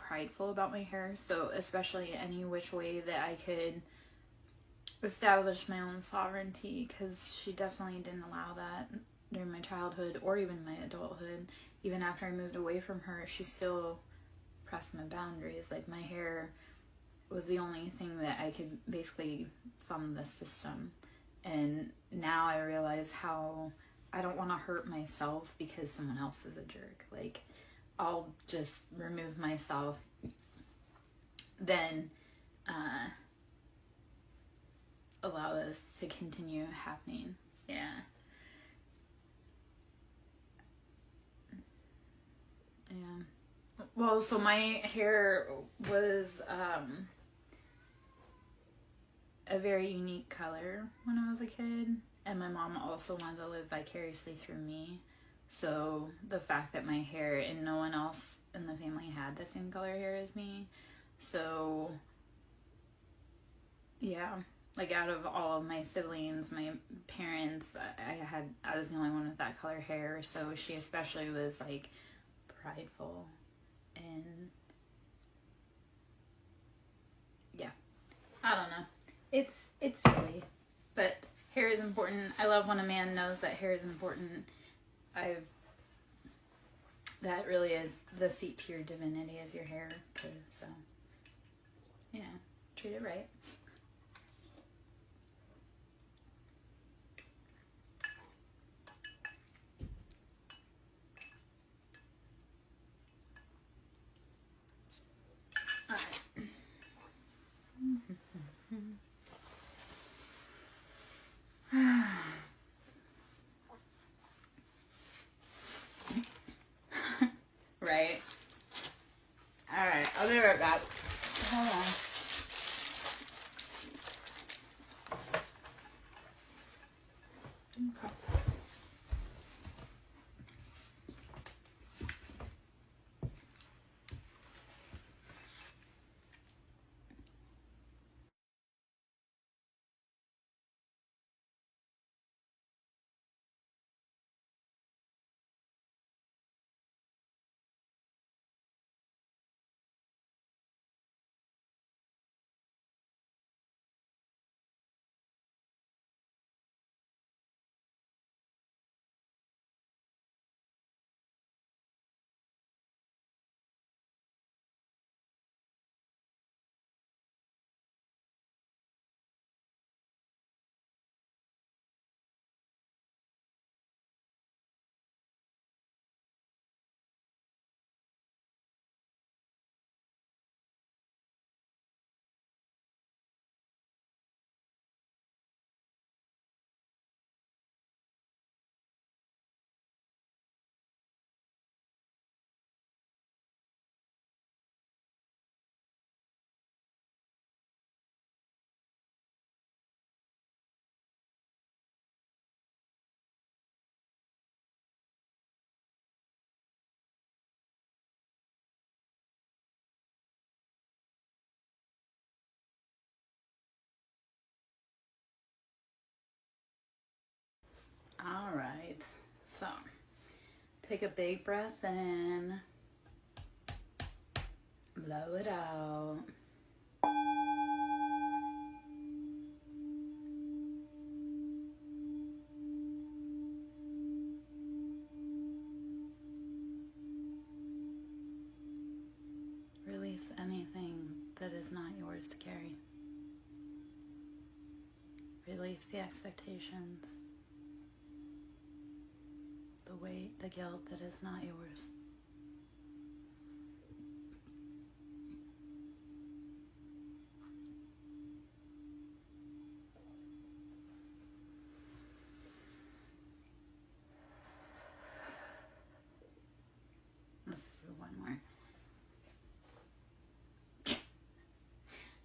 prideful about my hair. So especially any which way that I could establish my own sovereignty, because she definitely didn't allow that during my childhood or even my adulthood. Even after I moved away from her, she still pressed my boundaries. Like, my hair was the only thing that I could basically thumb the system. And now I realize how I don't want to hurt myself because someone else is a jerk. Like, I'll just remove myself, then allow this to continue happening. Yeah. Well, so my hair was a very unique color when I was a kid, and my mom also wanted to live vicariously through me. So the fact that my hair, and no one else in the family had the same color hair as me, so yeah, like, out of all of my siblings, my parents, I was the only one with that color hair. So she especially was like prideful, and yeah, I don't know. It's silly, but hair is important. I love when a man knows that hair is important. That really is the seat to your divinity, is your hair. So, you know, treat it right. All right. Right. All right, I'll be right back. Hold on. Okay. All right. So, take a big breath in. Blow it out. Release anything that is not yours to carry. Release the expectations, the weight, the guilt that is not yours. Let's do one more.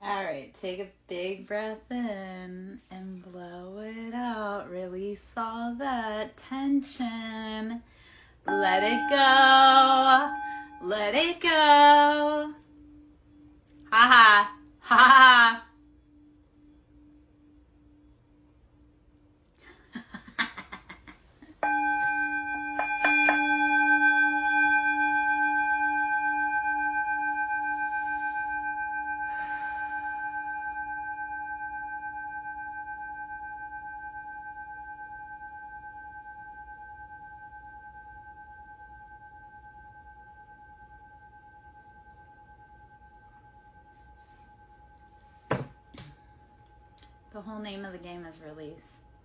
All right, take a big breath in and blow it out. Release all that tension. Let it go. Let it go. Ha ha. Ha ha. The whole name of the game is release.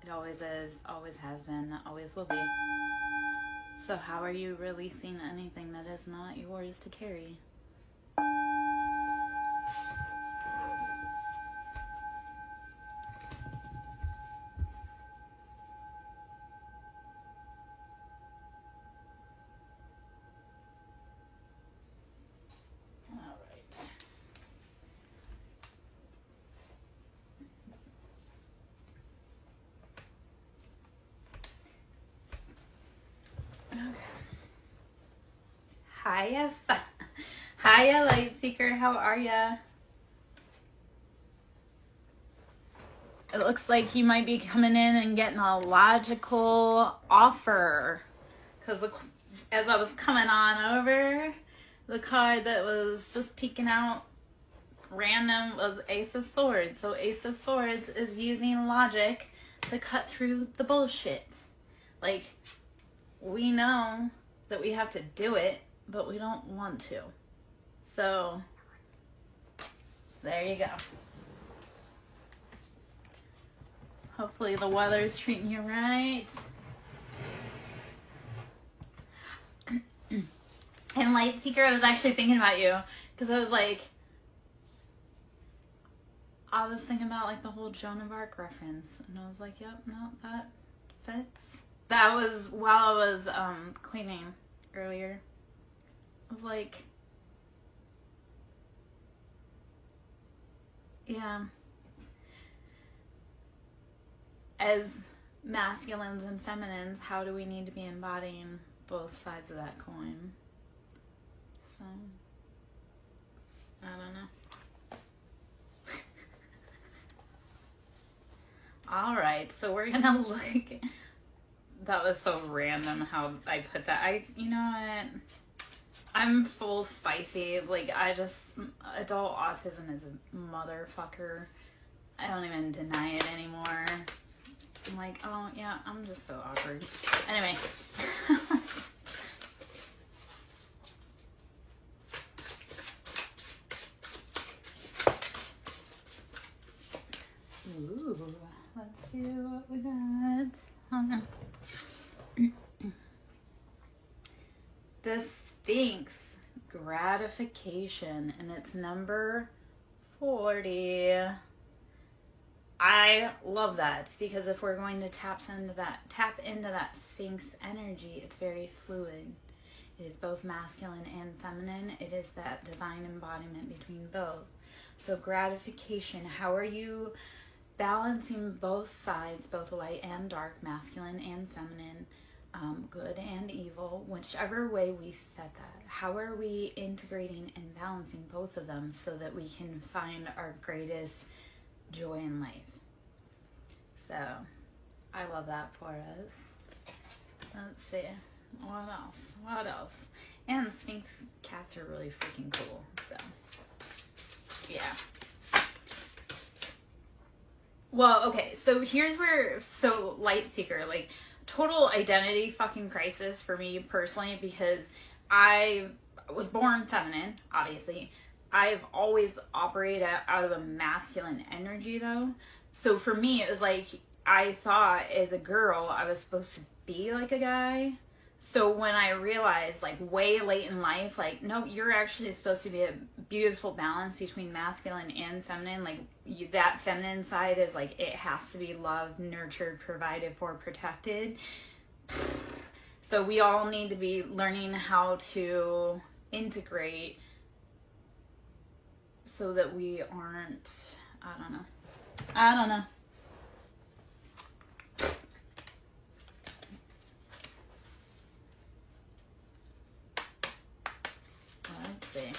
It always is, always has been, always will be. So how are you releasing anything that is not yours to carry? All right. Okay. Hiya, Light Seeker. How are ya? It looks like you might be coming in and getting a logical offer. Because as I was coming on over, the card that was just peeking out random was Ace of Swords. So Ace of Swords is using logic to cut through the bullshit. Like, we know that we have to do it, but we don't want to. So, there you go. Hopefully the weather's treating you right. And Light Seeker, I was actually thinking about you. Because I was like, I was thinking about like the whole Joan of Arc reference. And I was like, yep, no, that fits. That was while I was cleaning earlier. I was like, yeah. As masculines and feminines, how do we need to be embodying both sides of that coin? So, I don't know. All right, so we're gonna look. That was so random how I put that. You know what? I'm full spicy. Like, adult autism is a motherfucker. I don't even deny it anymore. I'm like, oh, yeah, I'm just so awkward. Anyway. Ooh, let's see what we got. Oh, no. The Sphinx gratification, and it's number 40. I love that because if we're going to tap into that Sphinx energy, it's very fluid. It is both masculine and feminine. It is that divine embodiment between both. So gratification, how are you balancing both sides, both light and dark, masculine and feminine, good and evil, whichever way we set that? How are we integrating and balancing both of them so that we can find our greatest joy in life? So, I love that for us. Let's see. What else? And Sphinx cats are really freaking cool. So, yeah. Well, okay. So, here's where, Light Seeker, like, total identity fucking crisis for me personally, because I was born feminine, obviously. I've always operated out of a masculine energy, though. So for me, it was like, I thought as a girl, I was supposed to be like a guy. So when I realized, like, way late in life, like, no, you're actually supposed to be a beautiful balance between masculine and feminine. Like, that feminine side is, like, it has to be loved, nurtured, provided for, protected. So we all need to be learning how to integrate so that we aren't, I don't know. Let's see.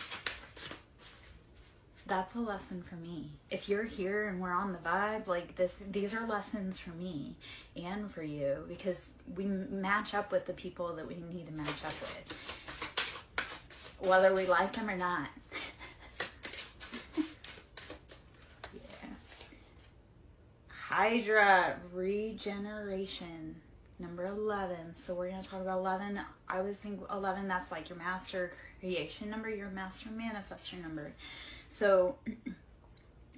That's a lesson for me. If you're here and we're on the vibe, like this, these are lessons for me and for you, because we match up with the people that we need to match up with, whether we like them or not. Hydra, regeneration, number 11. So we're going to talk about 11. I always think 11, that's like your master creation number, your master manifestor number. So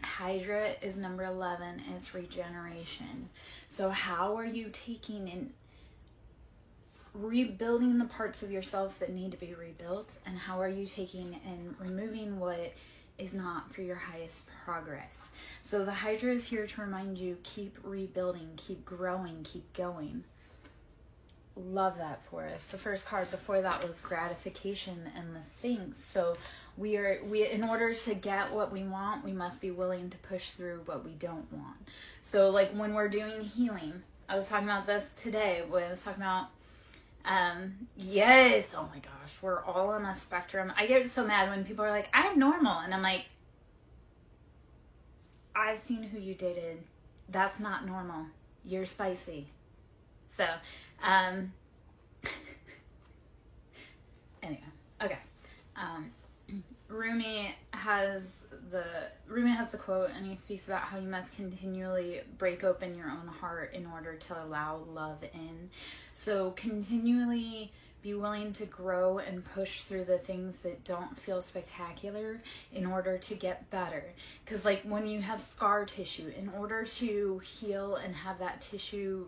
Hydra is number 11. It's regeneration. So how are you taking and rebuilding the parts of yourself that need to be rebuilt? And how are you taking and removing what is not for your highest progress? So the Hydra is here to remind you, keep rebuilding, keep growing, keep going. Love that for us. The first card before that was gratification and the Sphinx. So we in order to get what we want, we must be willing to push through what we don't want. So like when we're doing healing, I was talking about this today when I was talking about yes, oh my gosh, we're all on a spectrum. I get so mad when people are like, I'm normal, and I'm like, I've seen who you dated. That's not normal. You're spicy. So anyway, okay. Rumi has the quote, and he speaks about how you must continually break open your own heart in order to allow love in. So continually be willing to grow and push through the things that don't feel spectacular in order to get better. Because like when you have scar tissue, in order to heal and have that tissue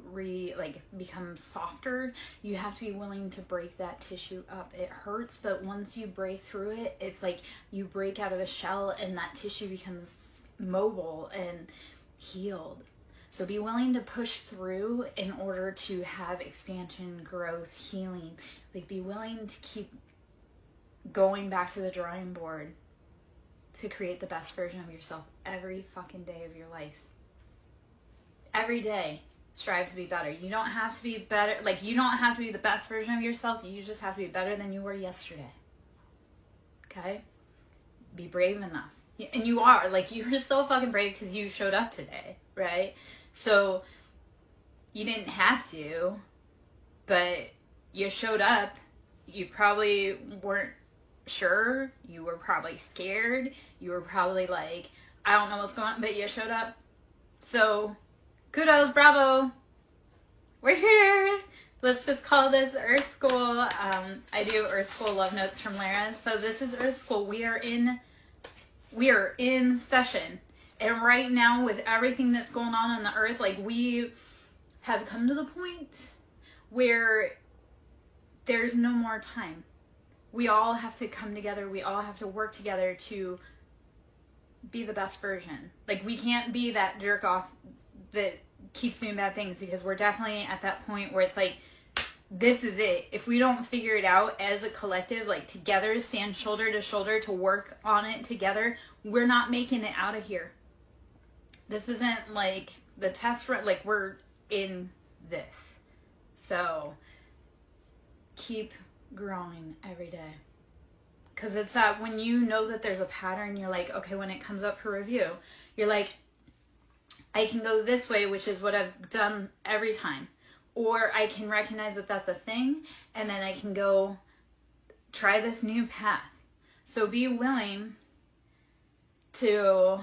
become softer, you have to be willing to break that tissue up. It hurts, but once you break through it, it's like you break out of a shell and that tissue becomes mobile and healed. So be willing to push through in order to have expansion, growth, healing. Like be willing to keep going back to the drawing board to create the best version of yourself every fucking day of your life. Every day, strive to be better. You don't have to be better. Like you don't have to be the best version of yourself. You just have to be better than you were yesterday. Okay? Be brave enough. And you are. Like you're just so fucking brave because you showed up today, right? So you didn't have to, but you showed up. You probably weren't sure. You were probably scared. You were probably like, I don't know what's going on, but you showed up. So kudos, bravo. We're here. Let's just call this Earth School. I do Earth School love notes from Lara. So this is Earth School. We are in session. And right now, with everything that's going on the earth, like we have come to the point where there's no more time. We all have to come together. We all have to work together to be the best version. Like we can't be that jerk off that keeps doing bad things, because we're definitely at that point where it's like, this is it. If we don't figure it out as a collective, like together, stand shoulder to shoulder to work on it together, we're not making it out of here. This isn't like the test run, like we're in this. So keep growing every day. Because it's that when you know that there's a pattern, you're like, okay, when it comes up for review, you're like, I can go this way, which is what I've done every time. Or I can recognize that that's a thing, and then I can go try this new path. So be willing to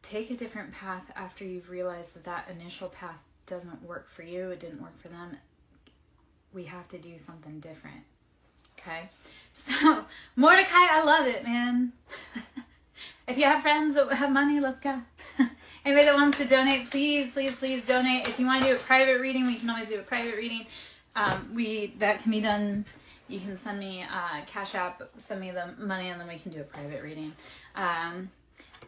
take a different path after you've realized that that initial path doesn't work for you. It didn't work for them. We have to do something different. Okay? So, Mordecai, I love it, man. If you have friends that have money, let's go. Anybody that wants to donate, please, please, please donate. If you want to do a private reading, we can always do a private reading. That can be done. You can send me Cash App, send me the money, and then we can do a private reading.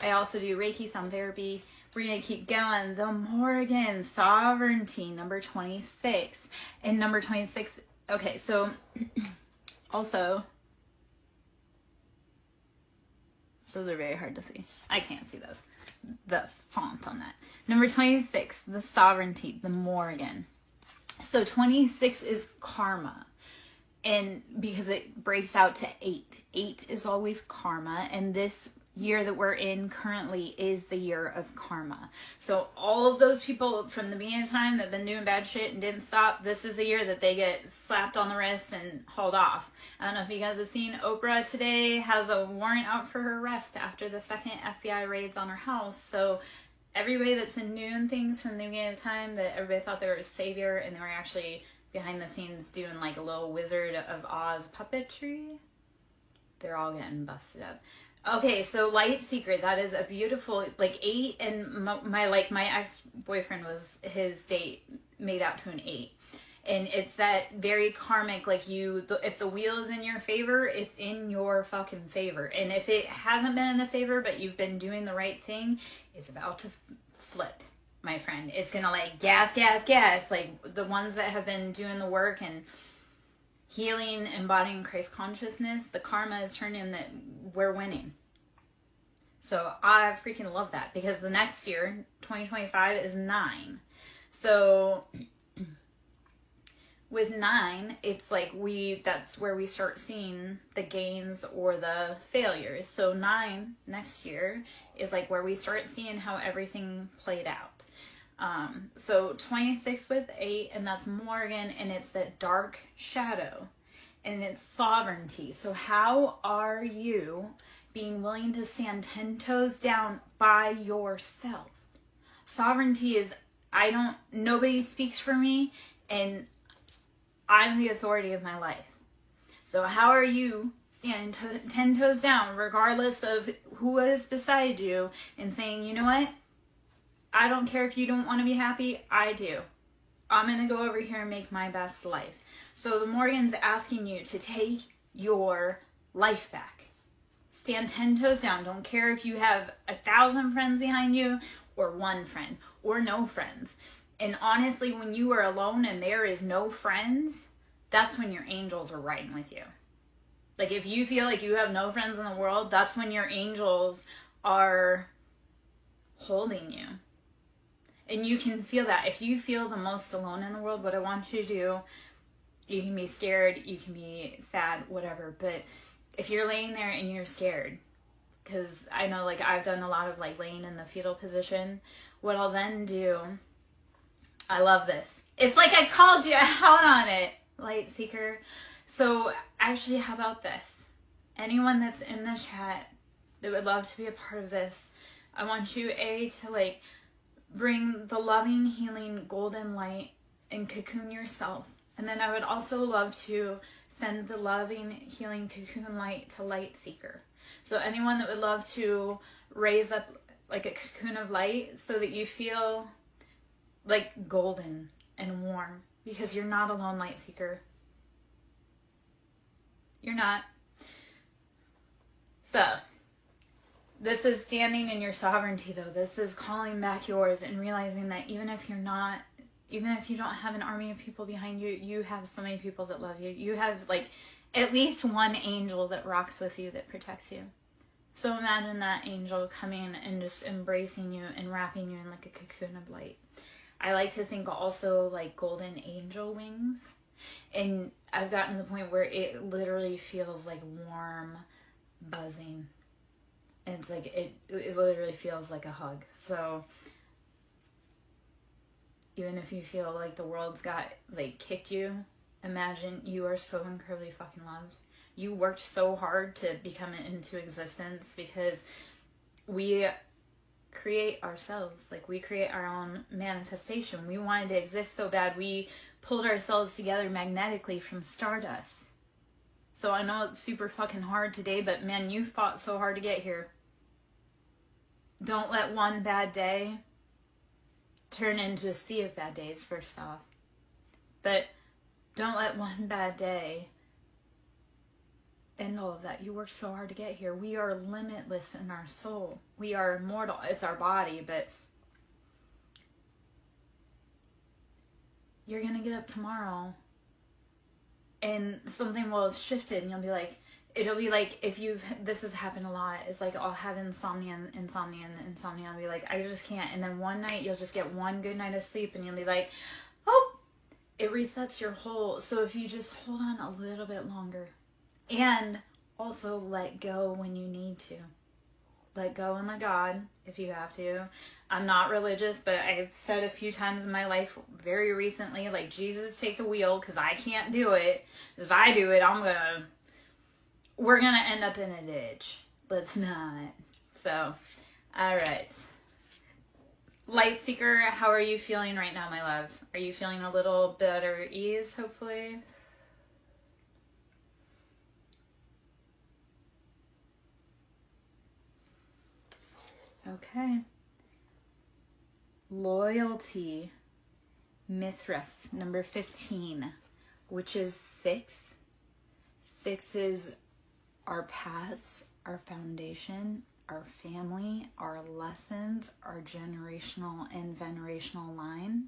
I also do Reiki sound therapy. We're going to keep going. The Morgan Sovereignty, number 26. And number 26, okay, so also, those are very hard to see. I can't see those. The font on that. Number 26, the Sovereignty, the Morgan. So 26 is karma. And because it breaks out to 8. 8 is always karma. And this year that we're in currently is the year of karma. So all of those people from the beginning of time that have been doing bad shit and didn't stop, this is the year that they get slapped on the wrist and hauled off. I don't know if you guys have seen, Oprah today has a warrant out for her arrest after the second FBI raids on her house. So everybody that's been doing things from the beginning of time that everybody thought they were a savior, and they were actually behind the scenes doing like a little Wizard of Oz puppetry. They're all getting busted up. Okay, so Light Seeker, that is a beautiful, like 8, and my ex-boyfriend was, his date made out to an 8. And it's that very karmic, like if the wheel is in your favor, it's in your fucking favor. And if it hasn't been in the favor, but you've been doing the right thing, it's about to flip, my friend. It's gonna like gas. Like the ones that have been doing the work and healing, embodying Christ consciousness, the karma is turning that we're winning. So I freaking love that, because the next year, 2025, is 9. So with 9, it's like that's where we start seeing the gains or the failures. So 9 next year is like where we start seeing how everything played out. So 26 with 8, and that's Morgan, and it's that dark shadow, and it's sovereignty. So how are you being willing to stand 10 toes down by yourself? Sovereignty is, nobody speaks for me, and I'm the authority of my life. So how are you standing 10 toes down, regardless of who is beside you, and saying, you know what? I don't care if you don't want to be happy. I do. I'm going to go over here and make my best life. So the Morgan's asking you to take your life back. Stand 10 toes down. Don't care if you have 1,000 friends behind you, or 1 friend, or no friends. And honestly, when you are alone and there is no friends, that's when your angels are riding with you. Like if you feel like you have no friends in the world, that's when your angels are holding you. And you can feel that. If you feel the most alone in the world, what I want you to do, you can be scared, you can be sad, whatever. But if you're laying there and you're scared, because I know like I've done a lot of like laying in the fetal position, what I'll then do, I love this. It's like I called you out on it, Light Seeker. So actually, how about this? Anyone that's in the chat that would love to be a part of this, I want you, to like bring the loving, healing, golden light and cocoon yourself. And then I would also love to send the loving, healing, cocoon light to Light Seeker. So anyone that would love to raise up like a cocoon of light so that you feel like golden and warm, because you're not alone, Light Seeker. You're not. So this is standing in your sovereignty, though. This is calling back yours and realizing that even if you don't have an army of people behind you, you have so many people that love you. You have like at least one angel that rocks with you, that protects you. So imagine that angel coming and just embracing you and wrapping you in like a cocoon of light. I like to think also like golden angel wings. And I've gotten to the point where it literally feels like warm buzzing. And it's like, it literally feels like a hug. So even if you feel like the world's got, like, kicked you, imagine you are so incredibly fucking loved. You worked so hard to become it into existence, because we create ourselves. Like, we create our own manifestation. We wanted to exist so bad, we pulled ourselves together magnetically from stardust. So I know it's super fucking hard today, but man, you fought so hard to get here. Don't let one bad day turn into a sea of bad days, first off. But don't let one bad day end all of that. You worked so hard to get here. We are limitless in our soul. We are immortal. It's our body, but you're going to get up tomorrow and something will have shifted, and you'll be like, it'll be like, this has happened a lot, it's like I'll have insomnia, I'll be like, I just can't, and then one night you'll just get one good night of sleep, and you'll be like, oh, it resets your whole, so if you just hold on a little bit longer, and also let go when you need to. Let go and let God, if you have to. I'm not religious, but I've said a few times in my life very recently, like, Jesus, take the wheel, because I can't do it. Because if I do it, we're going to end up in a ditch. Let's not. So, all right. Light Seeker, how are you feeling right now, my love? Are you feeling a little better ease, hopefully? Okay. Loyalty. Mithras, number 15, which is 6. 6 is our past, our foundation, our family, our lessons, our generational and venerational line.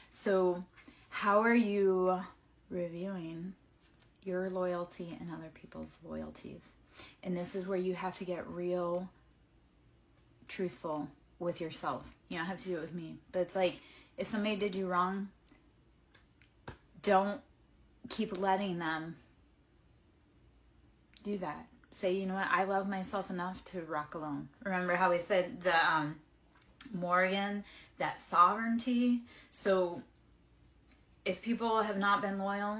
So how are you reviewing your loyalty and other people's loyalties? And this is where you have to get real truthful with yourself. You don't have to do it with me, but it's like, if somebody did you wrong, don't keep letting them do that. Say, you know what, I love myself enough to rock alone. Remember how we said the Morgan, that sovereignty. So if people have not been loyal,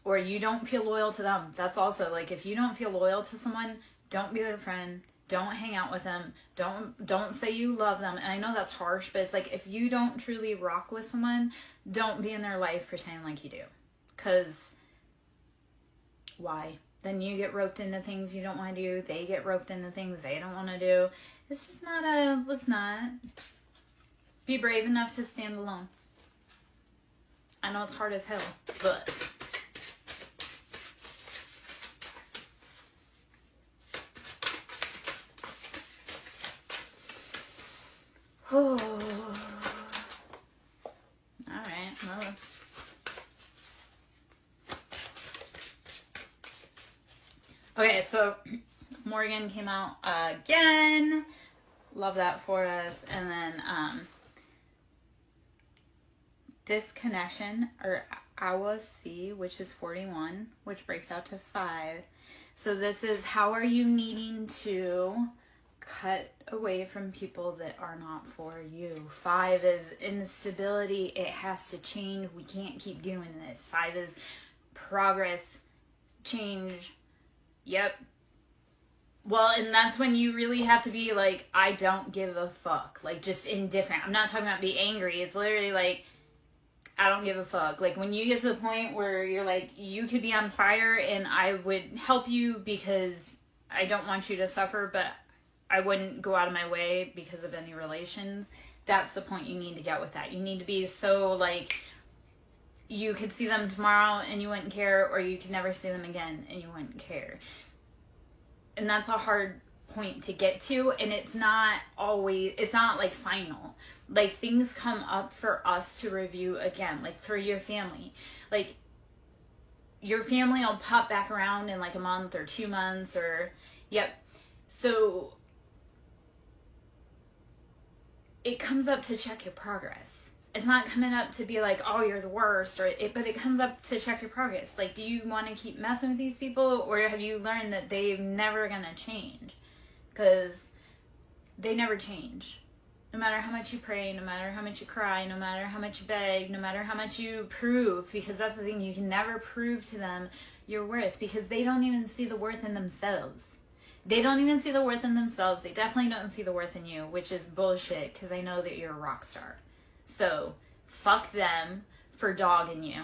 or you don't feel loyal to them, that's also like, if you don't feel loyal to someone, don't be their friend. Don't hang out with them. Don't say you love them. And I know that's harsh, but it's like, if you don't truly rock with someone, don't be in their life pretending like you do. Because why? Then you get roped into things you don't want to do. They get roped into things they don't want to do. It's just not let's not. Be brave enough to stand alone. I know it's hard as hell, but... Oh. All right. Well. Okay, so Morgan came out again. Love that for us. And then disconnection, or AWC, which is 41, which breaks out to 5. So this is, how are you needing to cut away from people that are not for you? 5 is instability. It has to change. We can't keep doing this. 5 is progress, change. Yep. Well, and that's when you really have to be like, I don't give a fuck. Like, just indifferent. I'm not talking about be angry. It's literally like, I don't give a fuck. Like, when you get to the point where you're like, you could be on fire and I would help you because I don't want you to suffer, but I wouldn't go out of my way because of any relations. That's the point you need to get with that. You need to be so, like, you could see them tomorrow and you wouldn't care, or you could never see them again and you wouldn't care. And that's a hard point to get to, and it's not always, it's not like final. Like, things come up for us to review again, like for your family. Like, your family will pop back around in like a month or 2 months, or, yep. So it comes up to check your progress. It's not coming up to be like, oh, you're the worst, but it comes up to check your progress. Like, do you want to keep messing with these people, or have you learned that they're never going to change? Because they never change. No matter how much you pray, no matter how much you cry, no matter how much you beg, no matter how much you prove, because that's the thing, you can never prove to them your worth, because they don't even see the worth in themselves. They don't even see the worth in themselves. They definitely don't see the worth in you, which is bullshit, because they know that you're a rock star. So, fuck them for dogging you.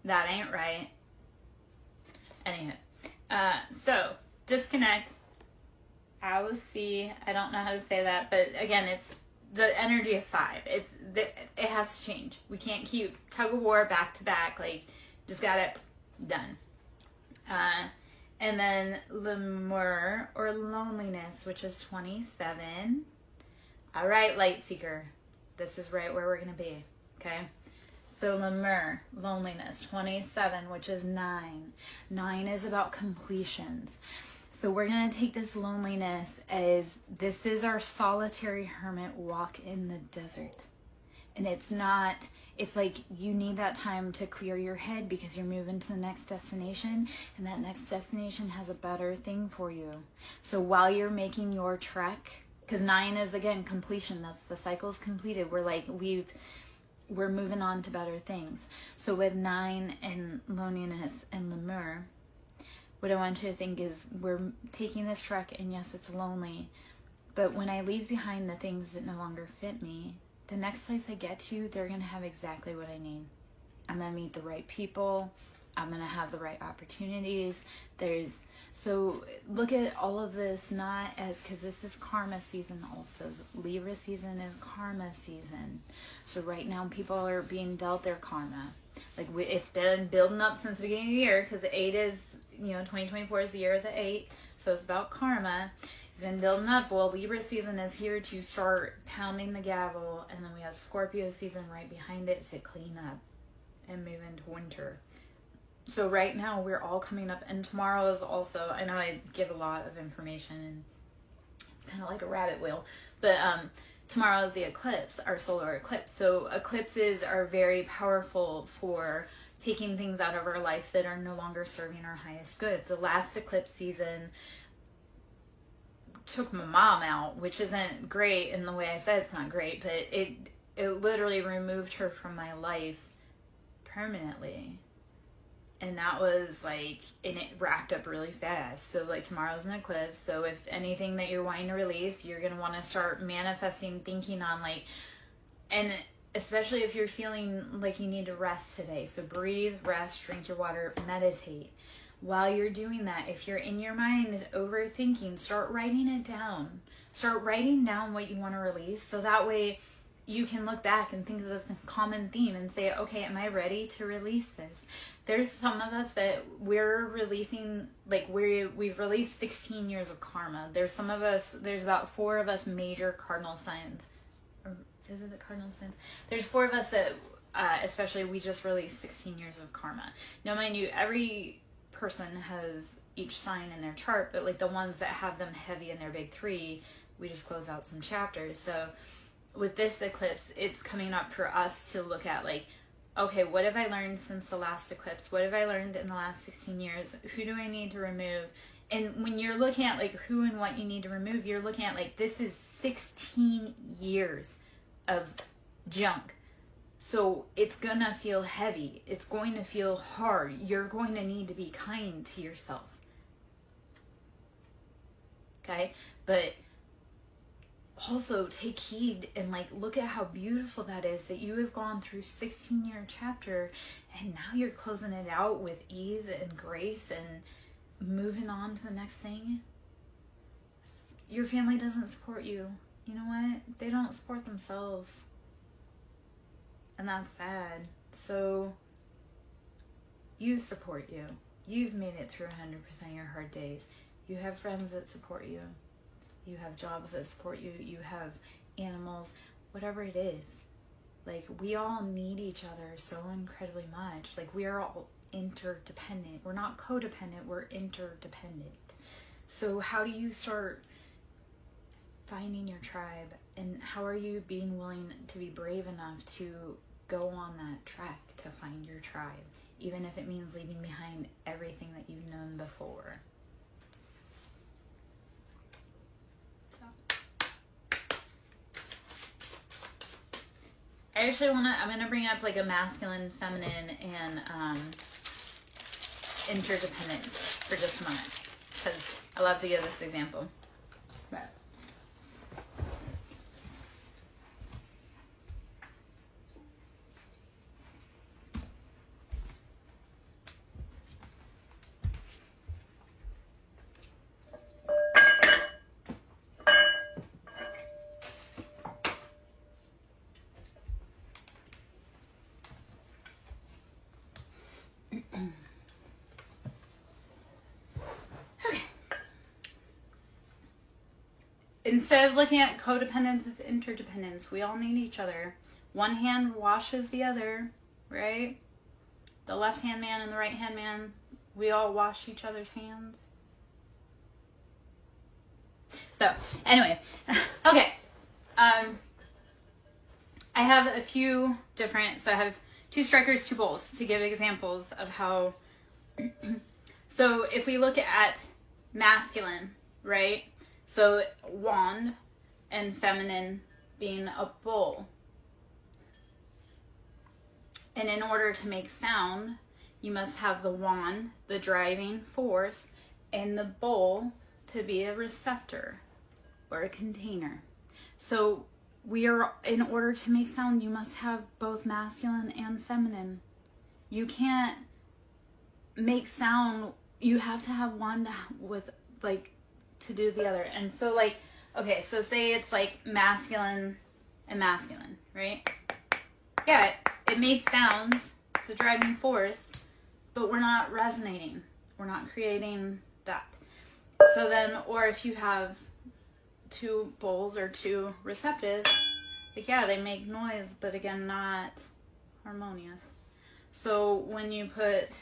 That ain't right. Anywho. So, disconnect. I will see. I don't know how to say that, but again, it's the energy of 5. It has to change. We can't keep tug of war back to back. Like, just got it done. And then Lemur, or loneliness, which is 27. All right, light seeker. This is right where we're going to be. Okay. So Lemur, loneliness, 27, which is 9. 9 is about completions. So we're going to take this loneliness as, this is our solitary hermit walk in the desert. And it's like you need that time to clear your head, because you're moving to the next destination, and that next destination has a better thing for you. So while you're making your trek, because 9 is, again, completion. That's the cycle's completed. We're moving on to better things. So with 9 and loneliness and Lemur, what I want you to think is, we're taking this trek, and yes, it's lonely, but when I leave behind the things that no longer fit me, the next place I get to, they're going to have exactly what I need. I'm going to meet the right people. I'm going to have the right opportunities. So look at all of this not as, because this is karma season also. Libra season is karma season. So right now people are being dealt their karma. Like it's been building up since the beginning of the year, because the 8 is, 2024 is the year of the 8. So it's about karma. It's been building up. Well, Libra season is here to start pounding the gavel. And then we have Scorpio season right behind it to clean up and move into winter. So right now we're all coming up, and tomorrow is also, I know I give a lot of information and it's kind of like a rabbit wheel, but tomorrow is the eclipse, our solar eclipse. So eclipses are very powerful for taking things out of our life that are no longer serving our highest good. The last eclipse season took my mom out, which isn't great in the way I said it's not great, but it literally removed her from my life permanently. And that was like, and it wrapped up really fast. So like tomorrow's an eclipse. So if anything that you're wanting to release, you're going to want to start manifesting, thinking on like, and especially if you're feeling like you need to rest today. So breathe, rest, drink your water, meditate. While you're doing that, if you're in your mind overthinking, start writing it down. Start writing down what you want to release. So that way you can look back and think of the common theme and say, okay, am I ready to release this? There's some of us that we're releasing, like we've released 16 years of karma. There's some of us, there's about 4 of us major cardinal signs. Or is it the cardinal signs? There's 4 of us that, especially we just released 16 years of karma. Now mind you, every person has each sign in their chart, but like the ones that have them heavy in their big 3, we just close out some chapters. So with this eclipse, it's coming up for us to look at like, okay, what have I learned since the last eclipse? What have I learned in the last 16 years? Who do I need to remove? And when you're looking at like who and what you need to remove, you're looking at like, this is 16 years of junk. So it's gonna feel heavy. It's going to feel hard. You're going to need to be kind to yourself. Okay? But also take heed and like look at how beautiful that is, that you have gone through 16-year chapter and now you're closing it out with ease and grace and moving on to the next thing. Your family doesn't support you. You know what? They don't support themselves. And that's sad. So you support you. You've made it through 100% of your hard days. You have friends that support you. You have jobs that support you. You have animals, whatever it is. Like, we all need each other so incredibly much. Like, we are all interdependent. We're not codependent, we're interdependent. So how do you start finding your tribe? And how are you being willing to be brave enough to go on that trek to find your tribe? Even if it means leaving behind everything that you've known before. I actually I'm going to bring up like a masculine, feminine, and interdependence for just a moment. Because I love to give this example. But. Instead of looking at codependence as interdependence, we all need each other. One hand washes the other, right? The left-hand man and the right-hand man, we all wash each other's hands. So, anyway, okay. I have a few different, so I have 2 strikers, 2 bowls to give examples of how. So if we look at masculine, right? So wand and feminine being a bowl. And in order to make sound, you must have the wand, the driving force, and the bowl to be a receptor or a container. So in order to make sound, you must have both masculine and feminine. You can't make sound, you have to have one with like to do the other. And so like, okay, so say it's like masculine and masculine, right? Yeah, it makes sounds, it's a driving force, but we're not resonating. We're not creating that. So then, or if you have two poles or two receptives, like yeah, they make noise, but again, not harmonious. So when you put,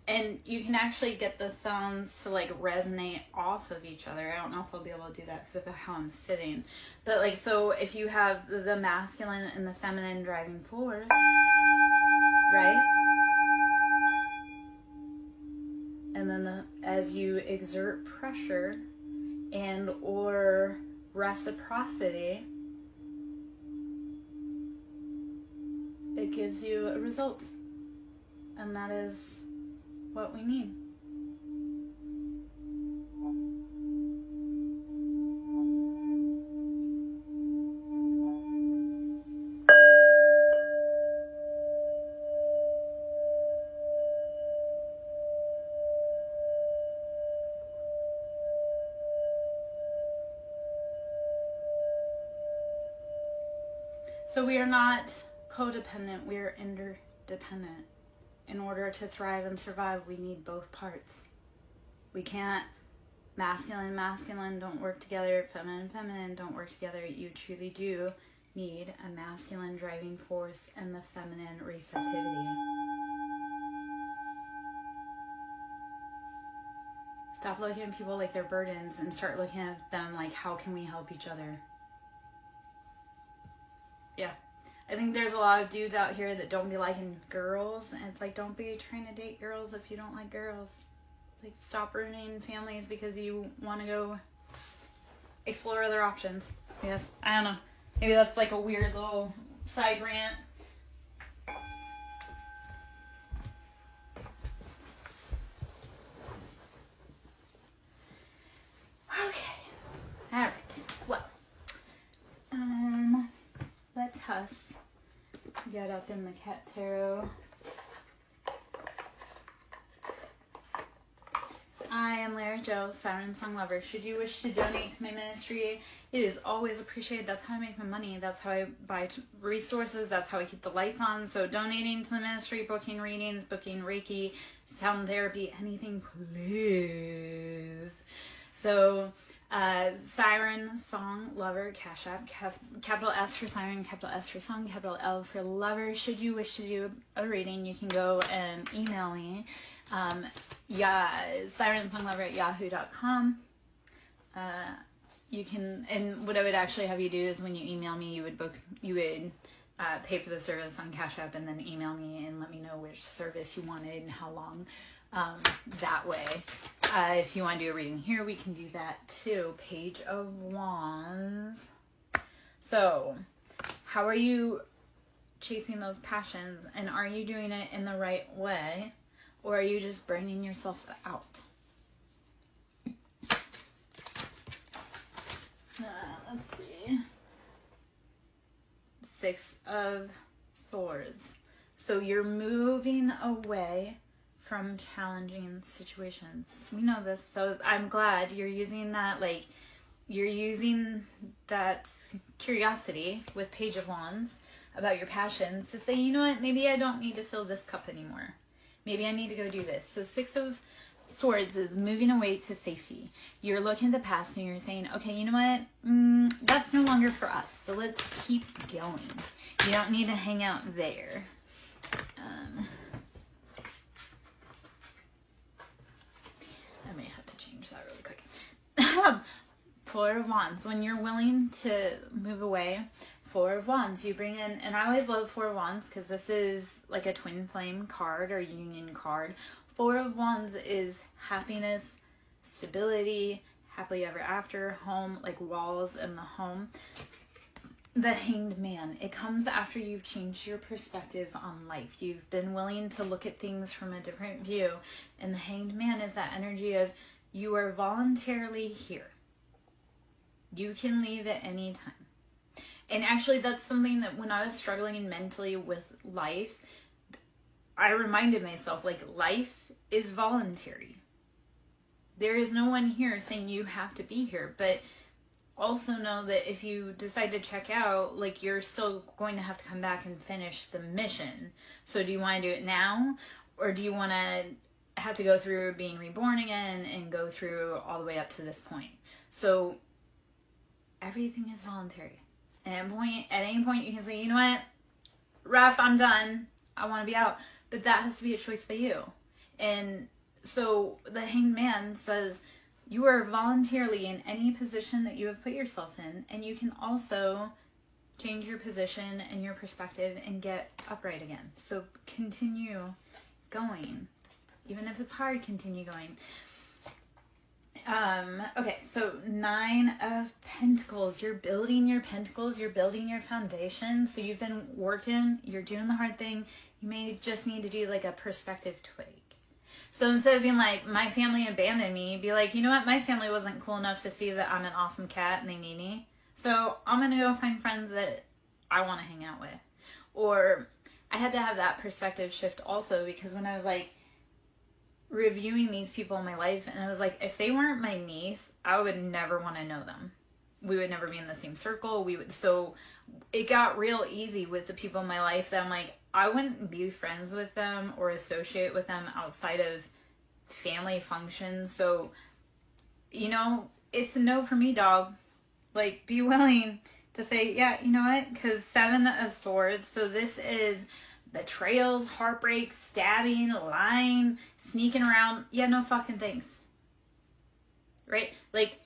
and you can actually get the sounds to like resonate off of each other. I don't know if I'll be able to do that because of how I'm sitting. But like, so if you have the masculine and the feminine driving force, right? And then as you exert pressure and or reciprocity, it gives you a result. And that is what we need. So we are not codependent, we are interdependent. In order to thrive and survive, we need both parts. We can't, masculine, masculine don't work together, feminine, feminine don't work together. You truly do need a masculine driving force and the feminine receptivity. Stop looking at people like they're burdens and start looking at them like, how can we help each other? Yeah. I think there's a lot of dudes out here that don't be liking girls, and it's like, don't be trying to date girls if you don't like girls. Like, stop ruining families because you want to go explore other options. Yes, I don't know. Maybe that's like a weird little side rant. Okay. All right. Well, let's get up in the cat tarot. I am Lara Jo, SirenSong lover. Should you wish to donate to my ministry, it is always appreciated. That's how I make my money. That's how I buy resources. That's how I keep the lights on. So donating to the ministry, booking readings, booking Reiki, sound therapy, anything, please. So SirenSong lover, Cash App, capital S for Siren, capital S for Song, capital L for lover. Should you wish to do a reading, you can go and email me. SirenSonglover@yahoo.com. You can, and what I would actually have you do is when you email me, you would pay for the service on Cash App and then email me and let me know which service you wanted and how long. That way, if you want to do a reading here, we can do that too. Page of Wands. So, how are you chasing those passions, and are you doing it in the right way, or are you just burning yourself out? Let's see. Six of Swords. So you're moving away from challenging situations. We know this, so I'm glad you're using that, like, you're using that curiosity with Page of Wands about your passions to say, you know what, maybe I don't need to fill this cup anymore. Maybe I need to go do this. So Six of Swords is moving away to safety. You're looking at the past and you're saying, okay, you know what, that's no longer for us, so let's keep going. You don't need to hang out there. I may have to change that really quick. Four of Wands. When you're willing to move away, Four of Wands, you bring in, and I always love Four of Wands because this is like a twin flame card or union card. Four of Wands is happiness, stability, happily ever after, home, like walls in the home. The Hanged Man, it comes after you've changed your perspective on life. You've been willing to look at things from a different view. And the Hanged Man is that energy of you are voluntarily here. You can leave at any time. And actually, that's something that when I was struggling mentally with life, I reminded myself, like, life is voluntary. There is no one here saying you have to be here, but also know that if you decide to check out, like, you're still going to have to come back and finish the mission. So do you want to do it now, or do you want to have to go through being reborn again and go through all the way up to this point? So everything is voluntary. And at any point you can say, you know what, Ref, I'm done, I want to be out. But that has to be a choice by you. And so the Hanged Man says you are voluntarily in any position that you have put yourself in, and you can also change your position and your perspective and get upright again. So continue going. Even if it's hard, continue going. Okay, so 9 of Pentacles. You're building your pentacles. You're building your foundation. So you've been working. You're doing the hard thing. You may just need to do like a perspective tweak. So instead of being like, my family abandoned me, be like, you know what? My family wasn't cool enough to see that I'm an awesome cat and they need me. So I'm going to go find friends that I want to hang out with. Or I had to have that perspective shift also, because when I was like reviewing these people in my life, and I was like, if they weren't my niece, I would never want to know them. We would never be in the same circle. So it got real easy with the people in my life that I'm like, I wouldn't be friends with them or associate with them outside of family functions. So, you know, it's a no for me, dog. Like, be willing to say, yeah, you know what? Because 7 of Swords. So this is betrayals, heartbreak, stabbing, lying, sneaking around. Yeah, no fucking thanks. Right? Like,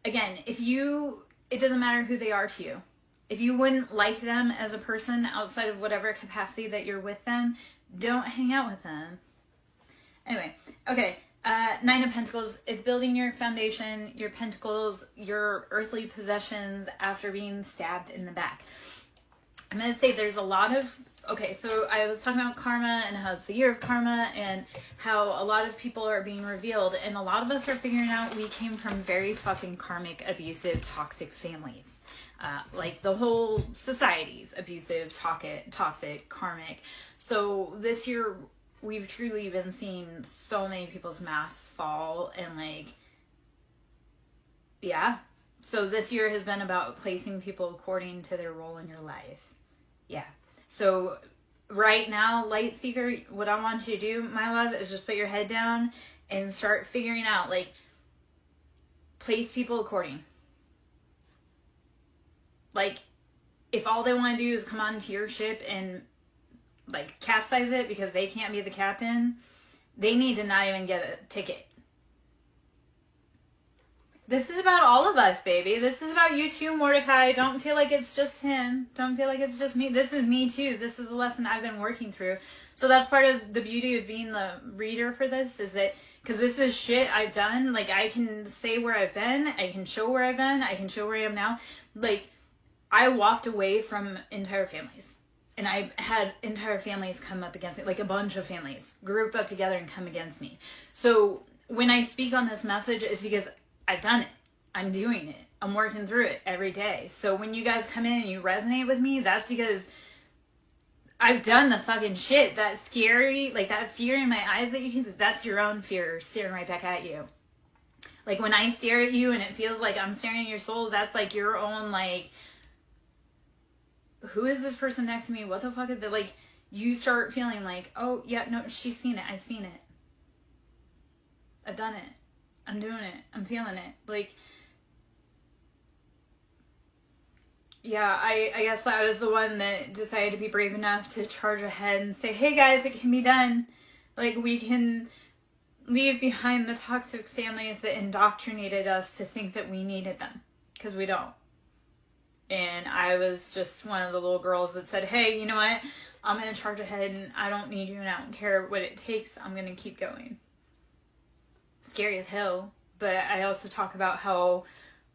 again, it doesn't matter who they are to you. If you wouldn't like them as a person outside of whatever capacity that you're with them, don't hang out with them. Anyway, okay, 9 of Pentacles. It's building your foundation, your pentacles, your earthly possessions after being stabbed in the back. I'm going to say there's a lot of, okay, so I was talking about karma and how it's the year of karma and how a lot of people are being revealed, and a lot of us are figuring out we came from very fucking karmic, abusive, toxic families. Like the whole society's abusive, toxic, karmic. So this year we've truly been seeing so many people's masks fall, and like, yeah. So this year has been about placing people according to their role in your life. Yeah. So right now, Light Seeker, what I want you to do, my love, is just put your head down and start figuring out, like, place people according. Like, if all they want to do is come onto your ship and, like, capsize it because they can't be the captain, they need to not even get a ticket. This is about all of us, baby. This is about you too, Mordecai. Don't feel like it's just him. Don't feel like it's just me. This is me too. This is a lesson I've been working through. So that's part of the beauty of being the reader for this, is that, because this is shit I've done. Like, I can say where I've been. I can show where I've been. I can show where I am now. Like, I walked away from entire families. And I had entire families come up against me. Like, a bunch of families group up together and come against me. So when I speak on this message, it's because I've done it. I'm doing it. I'm working through it every day. So when you guys come in and you resonate with me, that's because I've done the fucking shit. That scary, like that fear in my eyes that you can see, that's your own fear staring right back at you. Like when I stare at you and it feels like I'm staring at your soul, that's like your own, like, who is this person next to me? What the fuck is that? Like, you start feeling like, oh yeah, no, she's seen it. I've seen it. I've done it. I'm doing it. I'm feeling it. Like, yeah, I guess I was the one that decided to be brave enough to charge ahead and say, hey guys, it can be done. Like, we can leave behind the toxic families that indoctrinated us to think that we needed them, because we don't. And I was just one of the little girls that said, hey, you know what? I'm going to charge ahead and I don't need you and I don't care what it takes. I'm going to keep going. Scary as hell. But I also talk about how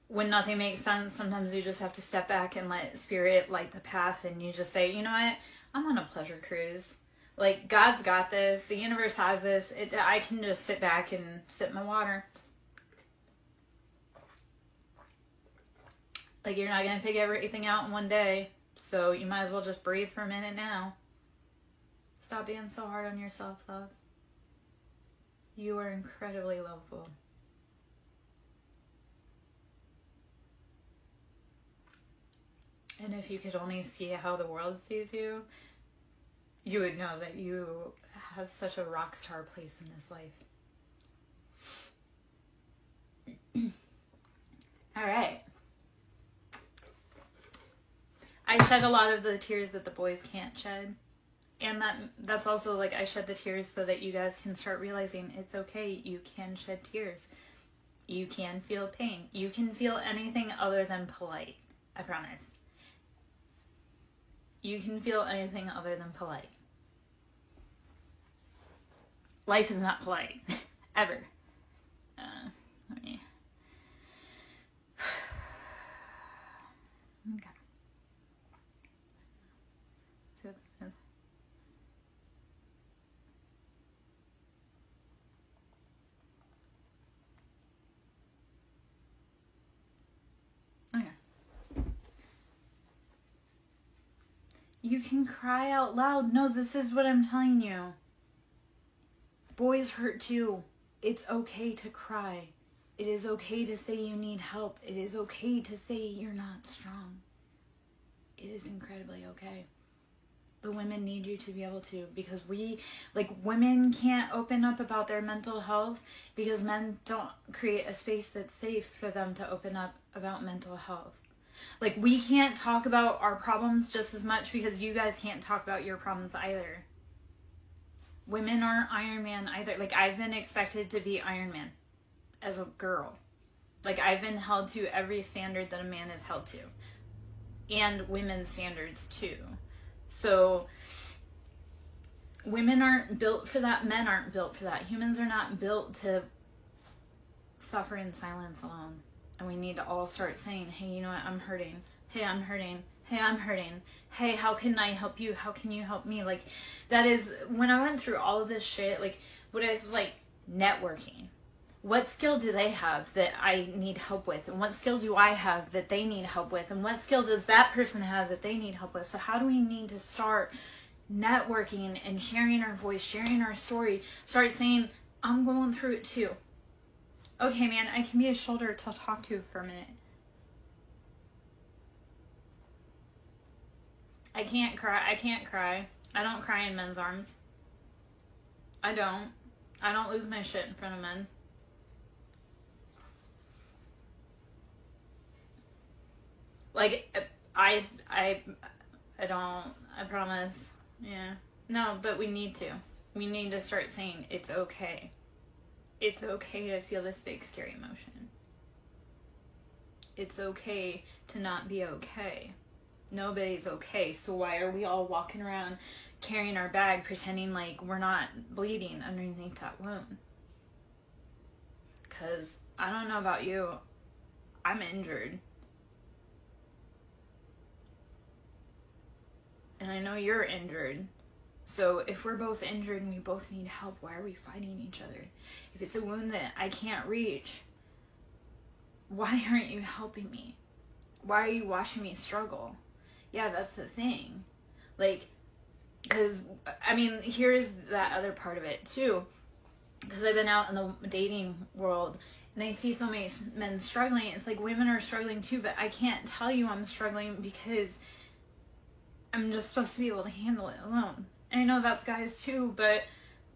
when nothing makes sense, sometimes you just have to step back and let spirit light the path, and you just say, you know what? I'm on a pleasure cruise. Like, God's got this. The universe has this. I can just sit back and sip my water. Like, you're not going to figure everything out in one day. So you might as well just breathe for a minute now. Stop being so hard on yourself, love. You are incredibly lovable. And if you could only see how the world sees you, you would know that you have such a rock star place in this life. All right. I shed a lot of the tears that the boys can't shed. And that's also like, I shed the tears so that you guys can start realizing it's okay. You can shed tears. You can feel pain. You can feel anything other than polite. I promise. You can feel anything other than polite. Life is not polite. Ever. Let me... Okay. See what that is. Okay. You can cry out loud. No, this is what I'm telling you. Boys hurt too. It's okay to cry. It is okay to say you need help. It is okay to say you're not strong. It is incredibly okay. The women need you to be able to, because women can't open up about their mental health because men don't create a space that's safe for them to open up about mental health. Like, we can't talk about our problems just as much because you guys can't talk about your problems either. Women aren't Iron Man either. Like, I've been expected to be Iron Man as a girl. Like, I've been held to every standard that a man is held to. And women's standards too. So, women aren't built for that. Men aren't built for that. Humans are not built to suffer in silence alone. And we need to all start saying, hey, you know what? I'm hurting. Hey, I'm hurting. Hey, I'm hurting. Hey, how can I help you? How can you help me? Like, that is, when I went through all of this shit, like, what I was like, networking. What skill do they have that I need help with? And what skill do I have that they need help with? And what skill does that person have that they need help with? So how do we need to start networking and sharing our voice, sharing our story? Start saying, I'm going through it too. Okay, man, I can be a shoulder to talk to for a minute. I can't cry. I don't cry in men's arms. I don't lose my shit in front of men. Like, I don't, I promise. Yeah. No, but we need to. We need to start saying it's okay. It's okay to feel this big, scary emotion. It's okay to not be okay. Nobody's okay. So why are we all walking around carrying our bag, pretending like we're not bleeding underneath that wound? Because I don't know about you, I'm injured. And I know you're injured. So if we're both injured and we both need help, why are we fighting each other? If it's a wound that I can't reach, why aren't you helping me? Why are you watching me struggle? Yeah, that's the thing. Like, because, I mean, here's that other part of it too. Because I've been out in the dating world and I see so many men struggling. It's like women are struggling too, but I can't tell you I'm struggling because I'm just supposed to be able to handle it alone. And I know that's guys too, but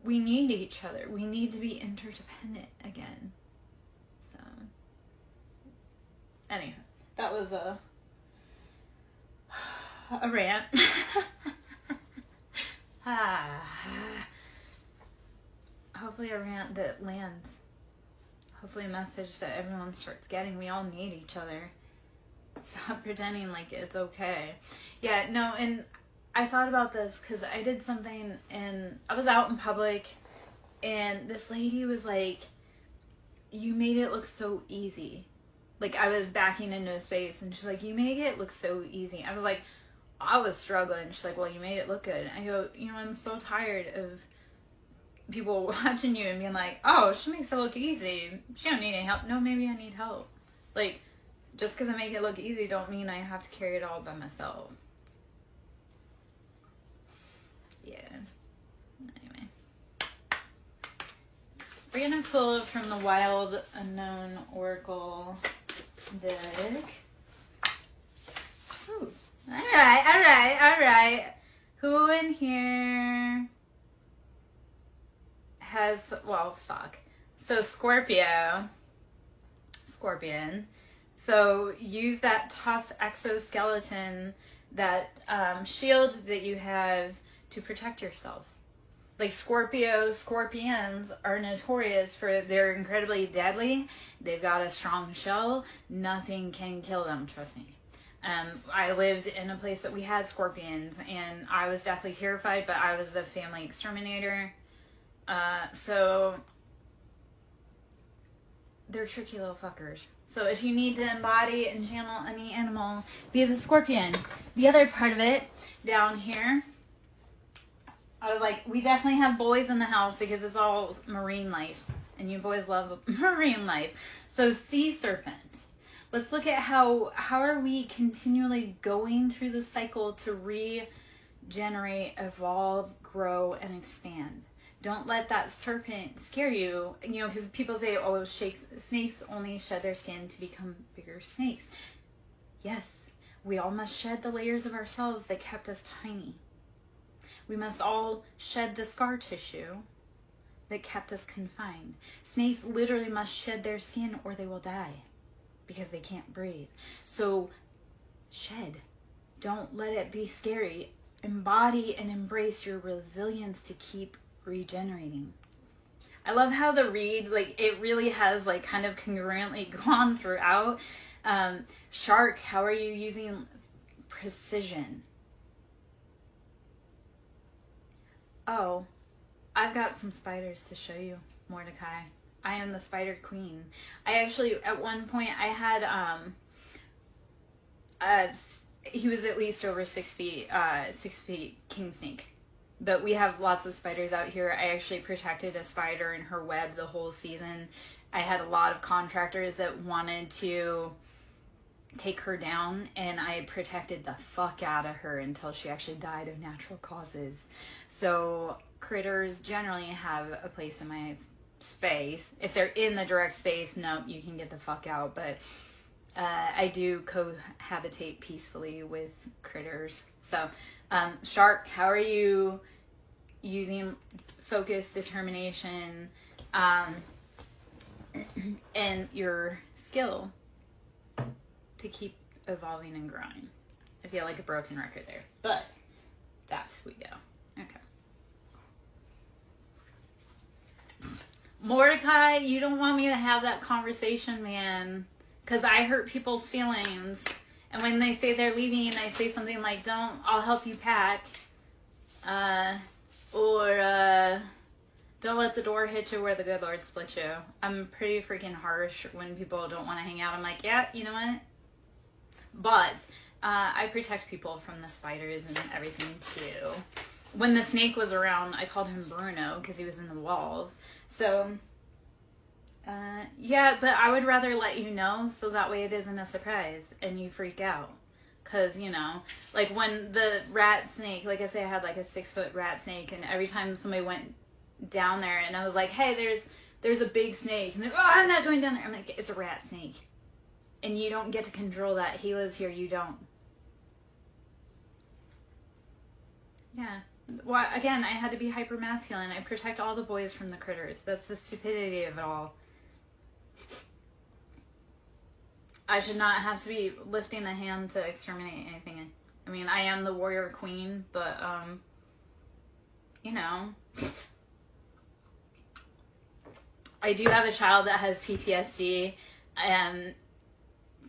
we need each other. We need to be interdependent again. So, anyhow, that was a rant. Hopefully a rant that lands. Hopefully a message that everyone starts getting. We all need each other. Stop pretending like it's okay. Yeah, no, and I thought about this because I did something and I was out in public and this lady was like, you made it look so easy. Like, I was backing into a space and she's like, you made it look so easy. I was like, I was struggling. She's like, well, you made it look good. I go, you know, I'm so tired of people watching you and being like, oh, she makes it look easy. She don't need any help. No, maybe I need help. Like, just because I make it look easy don't mean I have to carry it all by myself. Yeah. We're going to pull from the Wild Unknown Oracle deck. Ooh. All right. Who in here has, well, fuck. So Scorpion. So use that tough exoskeleton, that shield that you have to protect yourself. Like scorpions are notorious for, they're incredibly deadly. They've got a strong shell. Nothing can kill them, trust me. I lived in a place that we had scorpions, and I was deathly terrified, but I was the family exterminator. So they're tricky little fuckers. So if you need to embody and channel any animal, be the scorpion. The other part of it, down here, I was like, we definitely have boys in the house because it's all marine life. And you boys love marine life. So sea serpent. Let's look at how are we continually going through the cycle to regenerate, evolve, grow, and expand. Don't let that serpent scare you. You know, because people say, oh, snakes only shed their skin to become bigger snakes. Yes, we all must shed the layers of ourselves that kept us tiny. We must all shed the scar tissue that kept us confined. Snakes literally must shed their skin or they will die because they can't breathe. So shed. Don't let it be scary. Embody and embrace your resilience to keep regenerating. I love how the read, like, it really has, like, kind of congruently gone throughout. Shark, how are you using precision? Oh, I've got some spiders to show you, Mordecai. I am the spider queen. I actually, at one point, I had, he was at least over 6 feet king snake. But we have lots of spiders out here. I actually protected a spider in her web the whole season. I had a lot of contractors that wanted to take her down, and I protected the fuck out of her until she actually died of natural causes. So critters generally have a place in my space. If they're in the direct space, no, you can get the fuck out. But I do cohabitate peacefully with critters. So Shark, how are you using focus, determination, and your skill to keep evolving and growing? I feel like a broken record there, but that's who we go. Okay. Mordecai, you don't want me to have that conversation, man, because I hurt people's feelings. And when they say they're leaving, I say something like, I'll help you pack. Or don't let the door hit you where the good Lord split you. I'm pretty freaking harsh when people don't want to hang out. I'm like, yeah, you know what? But I protect people from the spiders and everything too. When the snake was around, I called him Bruno because he was in the walls. So, yeah, but I would rather let you know so that way it isn't a surprise and you freak out. Because, you know, like when the rat snake, like I say, I had like a 6-foot rat snake, and every time somebody went down there and I was like, hey, there's a big snake. And they're, oh, I'm not going down there. I'm like, it's a rat snake. And you don't get to control that. He lives here, you don't. Yeah. Well, again, I had to be hyper masculine. I protect all the boys from the critters. That's the stupidity of it all. I should not have to be lifting a hand to exterminate anything. I mean, I am the warrior queen, but, you know. I do have a child that has PTSD, and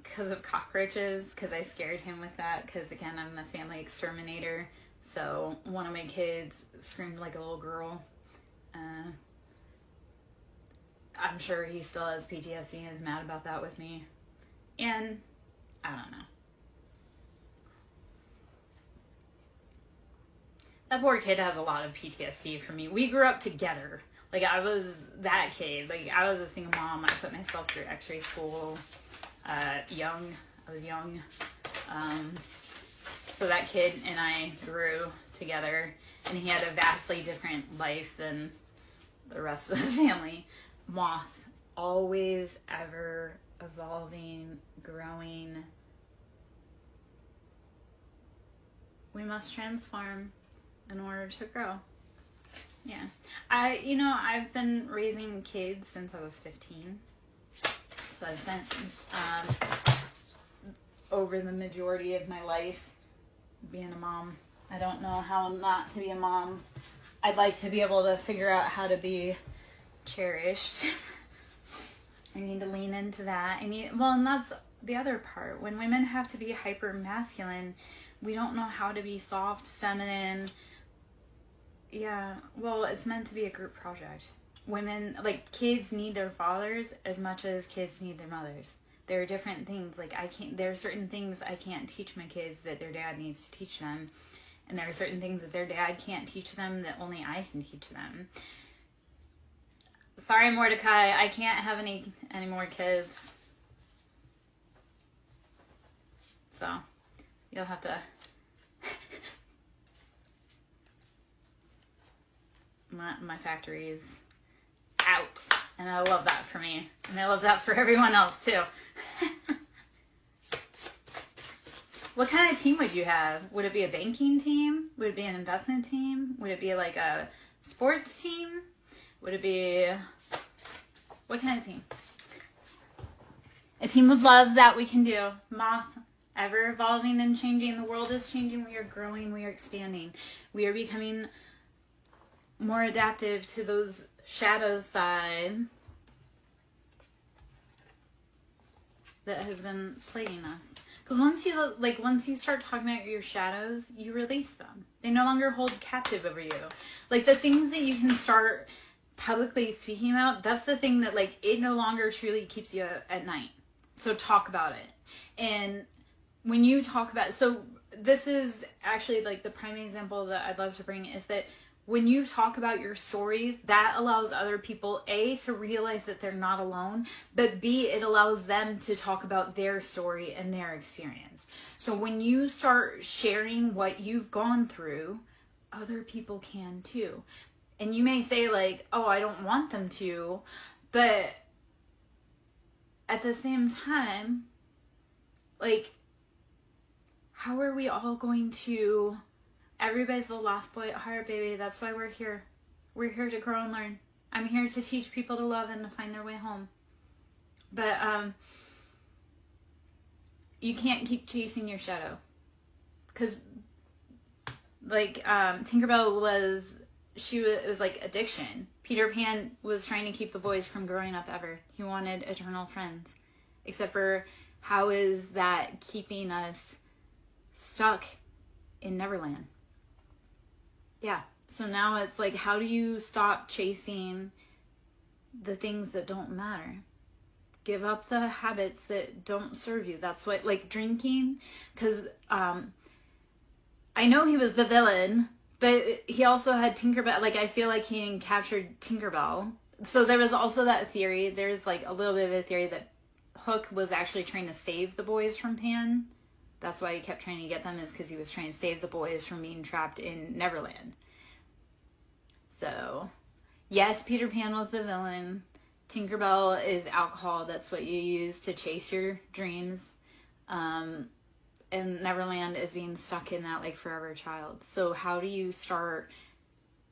because of cockroaches, because I scared him with that, because, again, I'm the family exterminator. So one of my kids screamed like a little girl. I'm sure he still has PTSD and is mad about that with me. And I don't know. That poor kid has a lot of PTSD from me. We grew up together. Like, I was that kid. Like, I was a single mom. I put myself through x-ray school young. I was young. So that kid and I grew together, and he had a vastly different life than the rest of the family. moth, always ever evolving, growing. We must transform in order to grow. Yeah. I've been raising kids since I was 15. So I've spent over the majority of my life being a mom. I don't know how not to be a mom. I'd like to be able to figure out how to be cherished. I need to lean into that. And that's the other part. When women have to be hyper masculine, we don't know how to be soft, feminine. Yeah, well, it's meant to be a group project. Women, like, kids need their fathers as much as kids need their mothers. There are different things. Like, there are certain things I can't teach my kids that their dad needs to teach them. And there are certain things that their dad can't teach them that only I can teach them. Sorry, Mordecai, I can't have any more kids. So, you'll have to... my factory is out. And I love that for me. And I love that for everyone else, too. What kind of team would you have? Would it be a banking team? Would it be an investment team? Would it be like a sports team? Would it be... What kind of team? A team of love that we can do. Moth, ever evolving and changing. The world is changing. We are growing. We are expanding. We are becoming more adaptive to those shadow side that has been plaguing us. Because once you start talking about your shadows, you release them. They no longer hold captive over you. Like, the things that you can start publicly speaking about, that's the thing that, like, it no longer truly keeps you at night. So talk about it. And when you talk about, so this is actually, like, the prime example that I'd love to bring is that when you talk about your stories, that allows other people, A, to realize that they're not alone, but B, it allows them to talk about their story and their experience. So when you start sharing what you've gone through, other people can too. And you may say, like, oh, I don't want them to, but at the same time, like, how are we all going to... Everybody's the lost boy at heart, baby. That's why we're here. We're here to grow and learn. I'm here to teach people to love and to find their way home. But you can't keep chasing your shadow. Because, like, Tinkerbell it was like addiction. Peter Pan was trying to keep the boys from growing up ever. He wanted eternal friends. Except for, how is that keeping us stuck in Neverland? Yeah, so now it's like, how do you stop chasing the things that don't matter? Give up the habits that don't serve you. That's what, like, drinking, because I know he was the villain, but he also had Tinkerbell. Like, I feel like he captured Tinkerbell. So there was also that theory, there's like a little bit of a theory that Hook was actually trying to save the boys from Pan. That's why he kept trying to get them, is because he was trying to save the boys from being trapped in Neverland. So, yes, Peter Pan was the villain. Tinkerbell is alcohol. That's what you use to chase your dreams. And Neverland is being stuck in that, like, forever child. So how do you start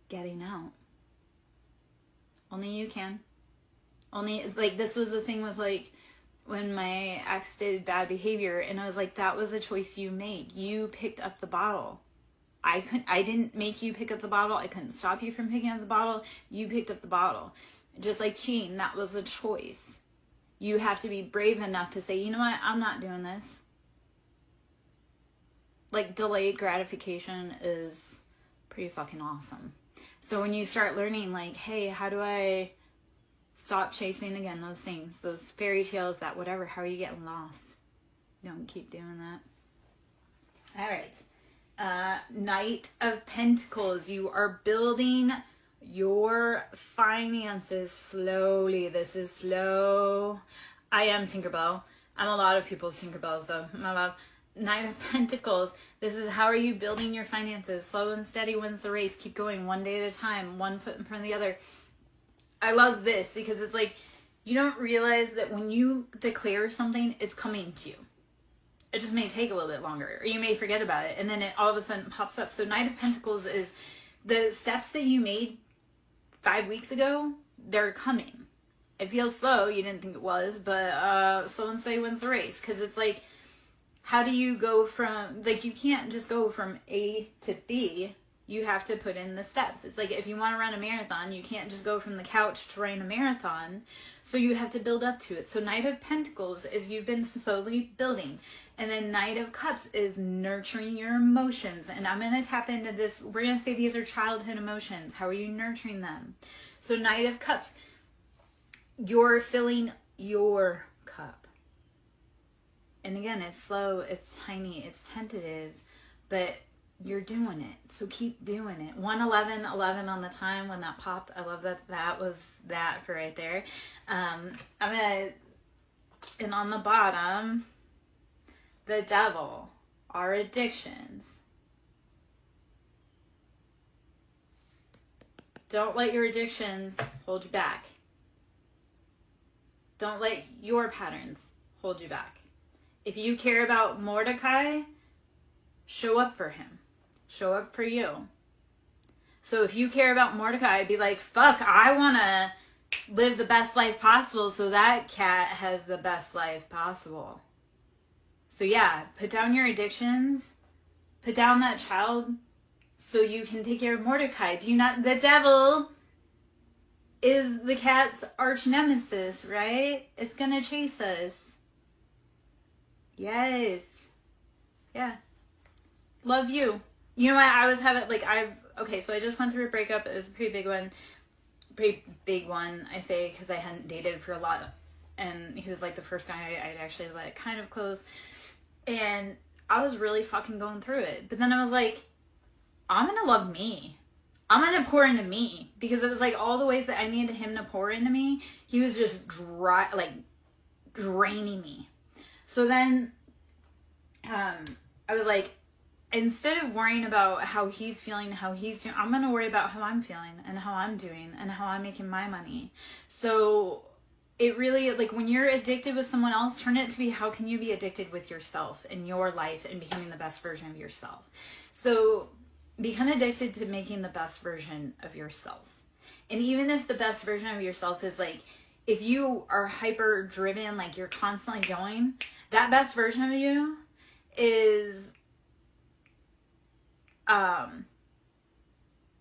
getting out? Only you can. Only, like, this was the thing with, like, when my ex did bad behavior, and I was like, that was a choice you made. You picked up the bottle. I didn't make you pick up the bottle. I couldn't stop you from picking up the bottle. You picked up the bottle. Just like cheating, that was a choice. You have to be brave enough to say, you know what, I'm not doing this. Like, delayed gratification is pretty fucking awesome. So when you start learning, like, hey, how do I stop chasing, again, those things, those fairy tales, that whatever, how are you getting lost? Don't keep doing that. All right. Knight of Pentacles. You are building your finances slowly. This is slow. I am Tinkerbell. I'm a lot of people's Tinkerbells, though. Knight of Pentacles. This is, how are you building your finances? Slow and steady wins the race. Keep going one day at a time, one foot in front of the other. I love this because it's like, you don't realize that when you declare something, it's coming to you. It just may take a little bit longer, or you may forget about it, and then it all of a sudden pops up. So Knight of Pentacles is the steps that you made 5 weeks ago, they're coming. It feels slow, you didn't think it was, but slow and steady wins the race. Because it's like, how do you go from, like, you can't just go from A to B. You have to put in the steps. It's like, if you want to run a marathon, you can't just go from the couch to run a marathon. So you have to build up to it. So Knight of Pentacles is you've been slowly building. And then Knight of Cups is nurturing your emotions. And I'm going to tap into this. We're going to say these are childhood emotions. How are you nurturing them? So Knight of Cups, you're filling your cup. And again, it's slow, it's tiny, it's tentative, but you're doing it. So keep doing it. 111 on the time when that popped. I love that. That was that for right there. And on the bottom, the devil, our addictions. Don't let your addictions hold you back. Don't let your patterns hold you back. If you care about Mordecai, show up for him. Show up for you. So if you care about Mordecai, be like, fuck, I want to live the best life possible so that cat has the best life possible. So yeah, put down your addictions. Put down that child so you can take care of Mordecai. The devil is the cat's arch nemesis, right? It's going to chase us. Yes. Yeah. Love you. You know what? I was having, so I just went through a breakup. It was a pretty big one. Pretty big one, I say, because I hadn't dated for a lot. And he was like the first guy I'd actually let kind of close. And I was really fucking going through it. But then I was like, I'm going to love me. I'm going to pour into me. Because it was like all the ways that I needed him to pour into me, he was just draining me. So then I was like, instead of worrying about how he's feeling, how he's doing, I'm going to worry about how I'm feeling and how I'm doing and how I'm making my money. So it really, like, when you're addicted with someone else, turn it to be, how can you be addicted with yourself in your life and becoming the best version of yourself? So become addicted to making the best version of yourself. And even if the best version of yourself is like, if you are hyper driven, like you're constantly going, that best version of you is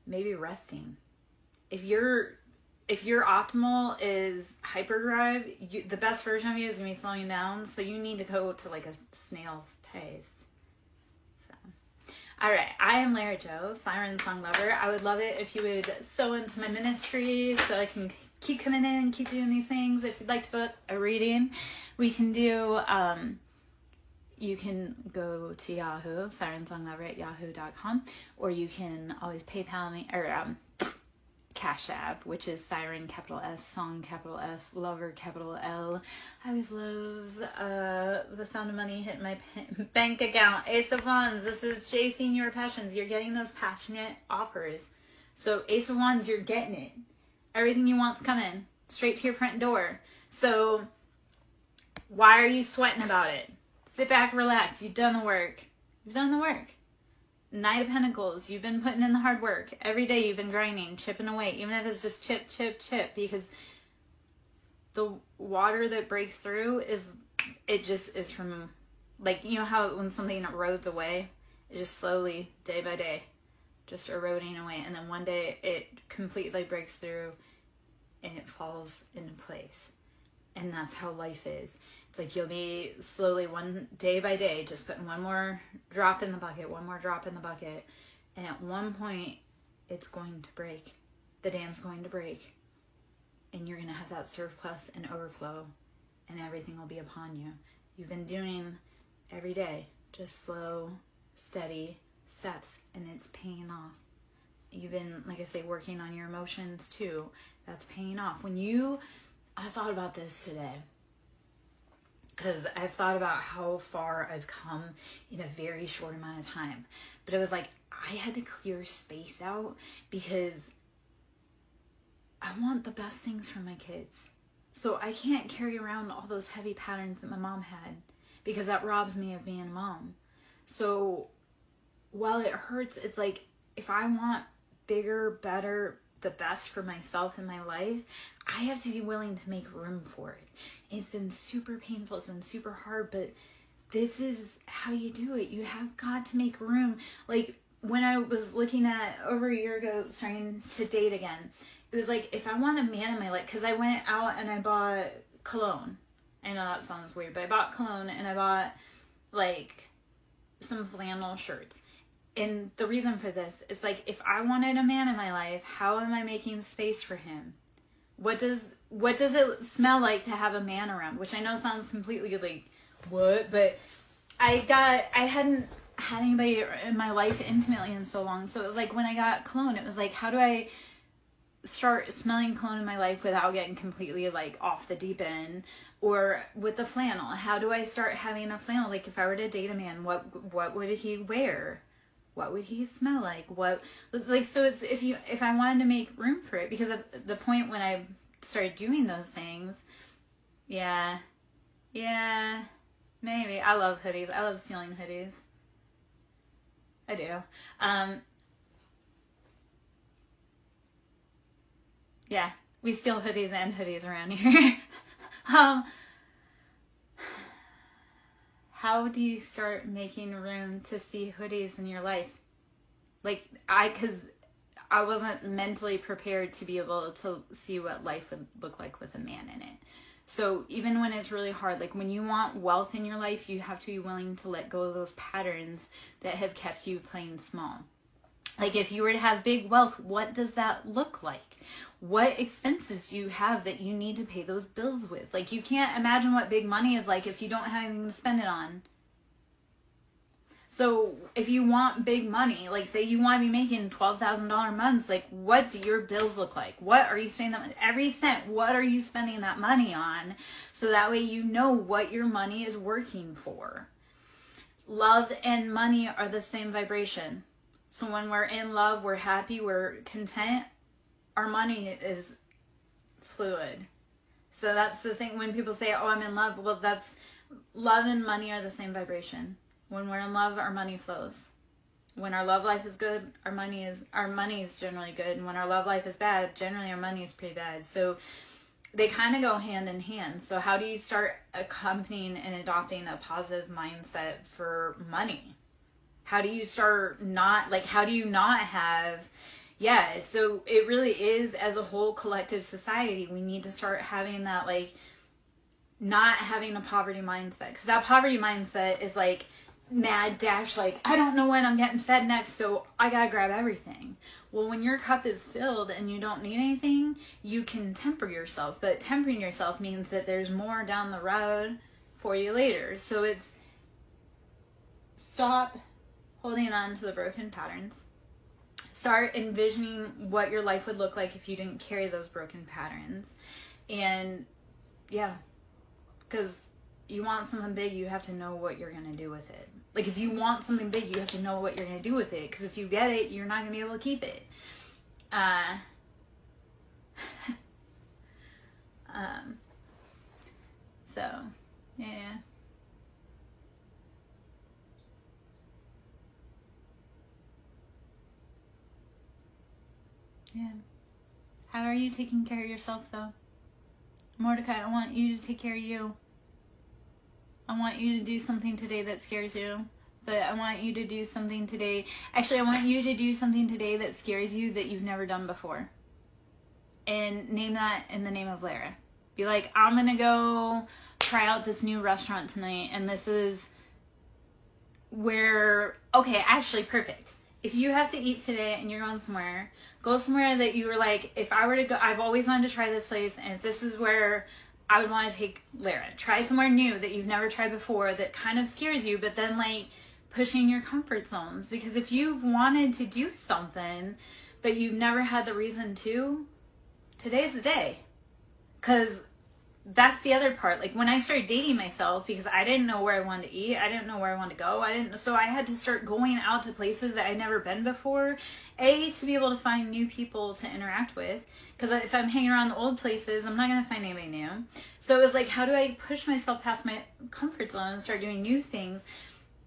maybe resting. If your optimal is hyperdrive, the best version of you is going to be slowing down. So you need to go to like a snail's pace. So, all right. I am Lara Jo, SirenSong lover. I would love it if you would sew into my ministry so I can keep coming in, keep doing these things. If you'd like to book a reading, we can do, you can go to Yahoo, SirenSongLover@yahoo.com, or you can always PayPal me, or Cash App, which is Siren, capital S, Song, capital S, Lover, capital L. I always love the sound of money hitting my bank account. Ace of Wands, this is chasing your passions. You're getting those passionate offers. So Ace of Wands, you're getting it. Everything you want's coming straight to your front door. So why are you sweating about it? Sit back, relax. You've done the work. You've done the work. Knight of Pentacles. You've been putting in the hard work. Every day you've been grinding, chipping away. Even if it's just chip, chip, chip. Because the water that breaks through is from, like, you know how when something erodes away? It just slowly, day by day, just eroding away. And then one day it completely breaks through and it falls into place. And that's how life is. It's like you'll be slowly, one day by day, just putting one more drop in the bucket, one more drop in the bucket. And at one point, it's going to break. The dam's going to break. And you're going to have that surplus and overflow. And everything will be upon you. You've been doing every day, just slow, steady steps. And it's paying off. You've been, like I say, working on your emotions too. That's paying off. I thought about this today. Because I've thought about how far I've come in a very short amount of time. But it was like, I had to clear space out because I I want the best things for my kids. So I can't carry around all those heavy patterns that my mom had, because that robs me of being a mom. So while it hurts, it's like, if I want bigger, better, the best for myself in my life, I have to be willing to make room for it. It's been super painful. It's been super hard, but this is how you do it. You have got to make room. Like, when I was looking at, over a year ago, starting to date again, it was like, if I want a man in my life, because I went out and I bought cologne. I know that sounds weird, but I bought cologne and I bought, like, some flannel shirts. And the reason for this is, like, if I wanted a man in my life, how am I making space for him? What does it smell like to have a man around? Which I know sounds completely like, what? But I hadn't had anybody in my life intimately in so long. So it was like, when I got cologne, it was like, how do I start smelling cologne in my life without getting completely, like, off the deep end? Or with the flannel, how do I start having a flannel? Like, if I were to date a man, what would he wear? What would he smell like? What, like, so it's, if I wanted to make room for it, because at the point when I started doing those things, yeah, maybe. I love hoodies. I love stealing hoodies. I do. Yeah, we steal hoodies and hoodies around here. How do you start making room to see hoodies in your life? Like, because I wasn't mentally prepared to be able to see what life would look like with a man in it. So even when it's really hard, like, when you want wealth in your life, you have to be willing to let go of those patterns that have kept you playing small. Like, if you were to have big wealth, what does that look like? What expenses do you have that you need to pay those bills with? Like, you can't imagine what big money is like if you don't have anything to spend it on. So if you want big money, like, say you want to be making $12,000 months, like, what do your bills look like? What are you spending that, every cent, what are you spending that money on? So that way you know what your money is working for. Love and money are the same vibration. So when we're in love, we're happy, we're content, our money is fluid. So that's the thing when people say, oh, I'm in love. Well, that's, love and money are the same vibration. When we're in love, our money flows. When our love life is good, our money is generally good. And when our love life is bad, generally our money is pretty bad. So they kind of go hand in hand. So how do you start accompanying and adopting a positive mindset for money? How do you start how do you not have, so it really is, as a whole collective society, we need to start having that, like, not having a poverty mindset. Because that poverty mindset is like mad dash, like, I don't know when I'm getting fed next, so I gotta grab everything. Well, when your cup is filled and you don't need anything, you can temper yourself. But tempering yourself means that there's more down the road for you later. So it's stop holding on to the broken patterns. Start envisioning what your life would look like if you didn't carry those broken patterns. And because you want something big, you have to know what you're going to do with it. Like, if you want something big, you have to know what you're going to do with it. Because if you get it, you're not going to be able to keep it. So, yeah. Yeah. How are you taking care of yourself, though? Mordecai, I want you to take care of you. I want you to do something today that scares you. But I want you to do something today. Actually, I want you to do something today that scares you that you've never done before. And name that in the name of Lara. Be like, I'm going to go try out this new restaurant tonight. And this is where, okay, actually, perfect. If you have to eat today and you're going somewhere, go somewhere that you were like, if I were to go, I've always wanted to try this place, and if this is where I would want to take Lara. Try somewhere new that you've never tried before that kind of scares you, but then, like, pushing your comfort zones. Because if you've wanted to do something, but you've never had the reason to, today's the day. Because that's the other part. Like when I started dating myself, because I didn't know where I wanted to eat, I didn't know where I wanted to go, so I had to start going out to places that I'd never been before, to be able to find new people to interact with, because if I'm hanging around the old places, I'm not going to find anybody new. So it was like, how do I push myself past my comfort zone and start doing new things?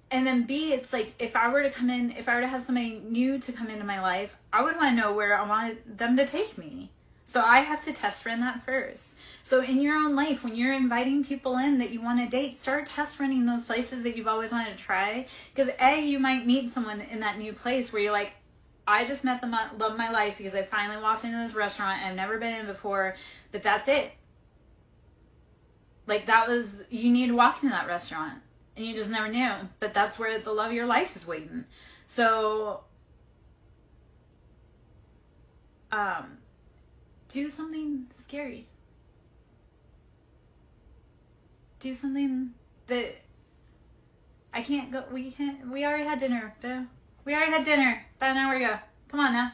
And then B, it's like, if I were to have somebody new to come into my life, I would want to know where I wanted them to take me. So I have to test run that first. So in your own life, when you're inviting people in that you want to date, start test running those places that you've always wanted to try. Because you might meet someone in that new place where you're like, I just met the love of my life because I finally walked into this restaurant and I've never been in before, but that's it. Like you need to walk into that restaurant and you just never knew, but that's where the love of your life is waiting. So, do something scary. Do something that I can't go. We already had dinner, Boo. We already had dinner about an hour ago. Come on now.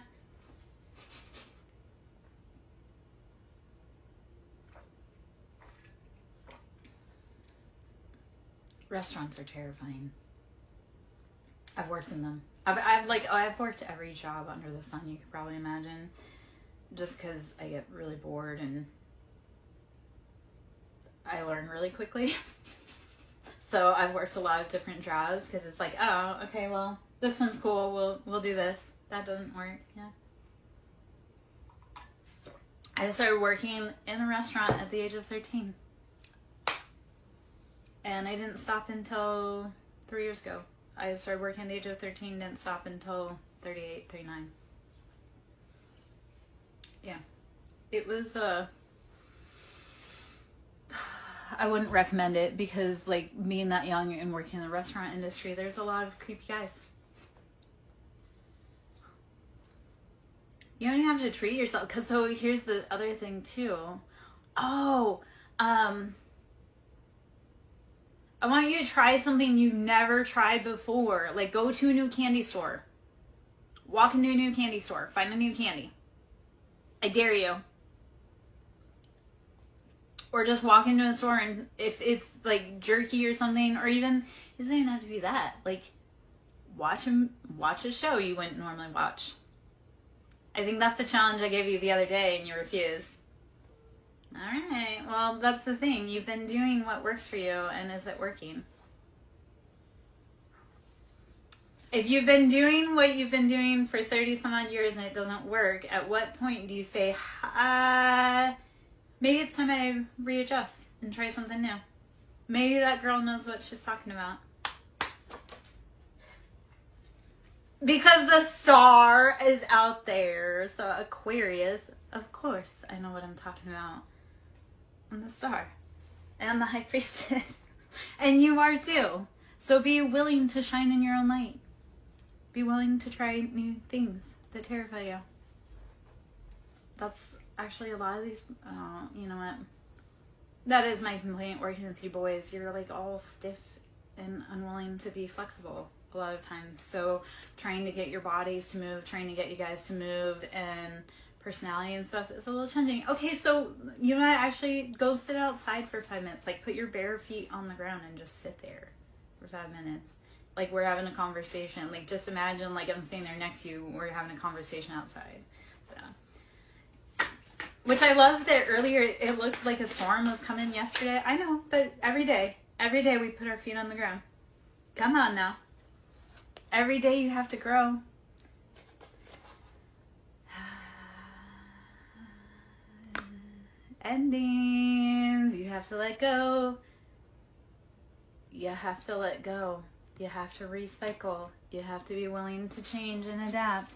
Restaurants are terrifying. I've worked in them. I've worked every job under the sun you could probably imagine. Just because I get really bored and I learn really quickly. So I've worked a lot of different jobs because it's like, oh, okay, well, this one's cool. We'll do this. That doesn't work. Yeah. I started working in a restaurant at the age of 13. And I didn't stop until 3 years ago. I started working at the age of 13, didn't stop until 38, 39. Yeah. It was, I wouldn't recommend it because, like, being that young and working in the restaurant industry, there's a lot of creepy guys. You don't even have to treat yourself. So here's the other thing, too. Oh, I want you to try something you've never tried before. Like, go to a new candy store. Walk into a new candy store. Find a new candy. I dare you. Or just walk into a store and if it's like jerky or something, or even, it doesn't even have to be that. Like, watch a show you wouldn't normally watch. I think that's the challenge I gave you the other day and you refused. Alright, well, that's the thing. You've been doing what works for you, and is it working? If you've been doing what you've been doing for 30 some odd years and it doesn't work, at what point do you say, maybe it's time I readjust and try something new? Maybe that girl knows what she's talking about. Because the star is out there. So Aquarius, of course, I know what I'm talking about. I'm the star. And I'm the high priestess. And you are too. So be willing to shine in your own light. Be willing to try new things that terrify you. That's actually a lot of these, you know what? That is my complaint working with you boys. You're like all stiff and unwilling to be flexible a lot of times. So trying to get your bodies to move, trying to get you guys to move, and personality and stuff is a little challenging. Okay, so you know what? Actually, go sit outside for 5 minutes. Like, put your bare feet on the ground and just sit there for 5 minutes. Like, we're having a conversation. Like, just imagine, like, I'm sitting there next to you. We're having a conversation outside. So, which I love that earlier it looked like a storm was coming yesterday. I know, but every day we put our feet on the ground. Come on now. Every day you have to grow. Endings. You have to let go. You have to let go. You have to recycle. You have to be willing to change and adapt.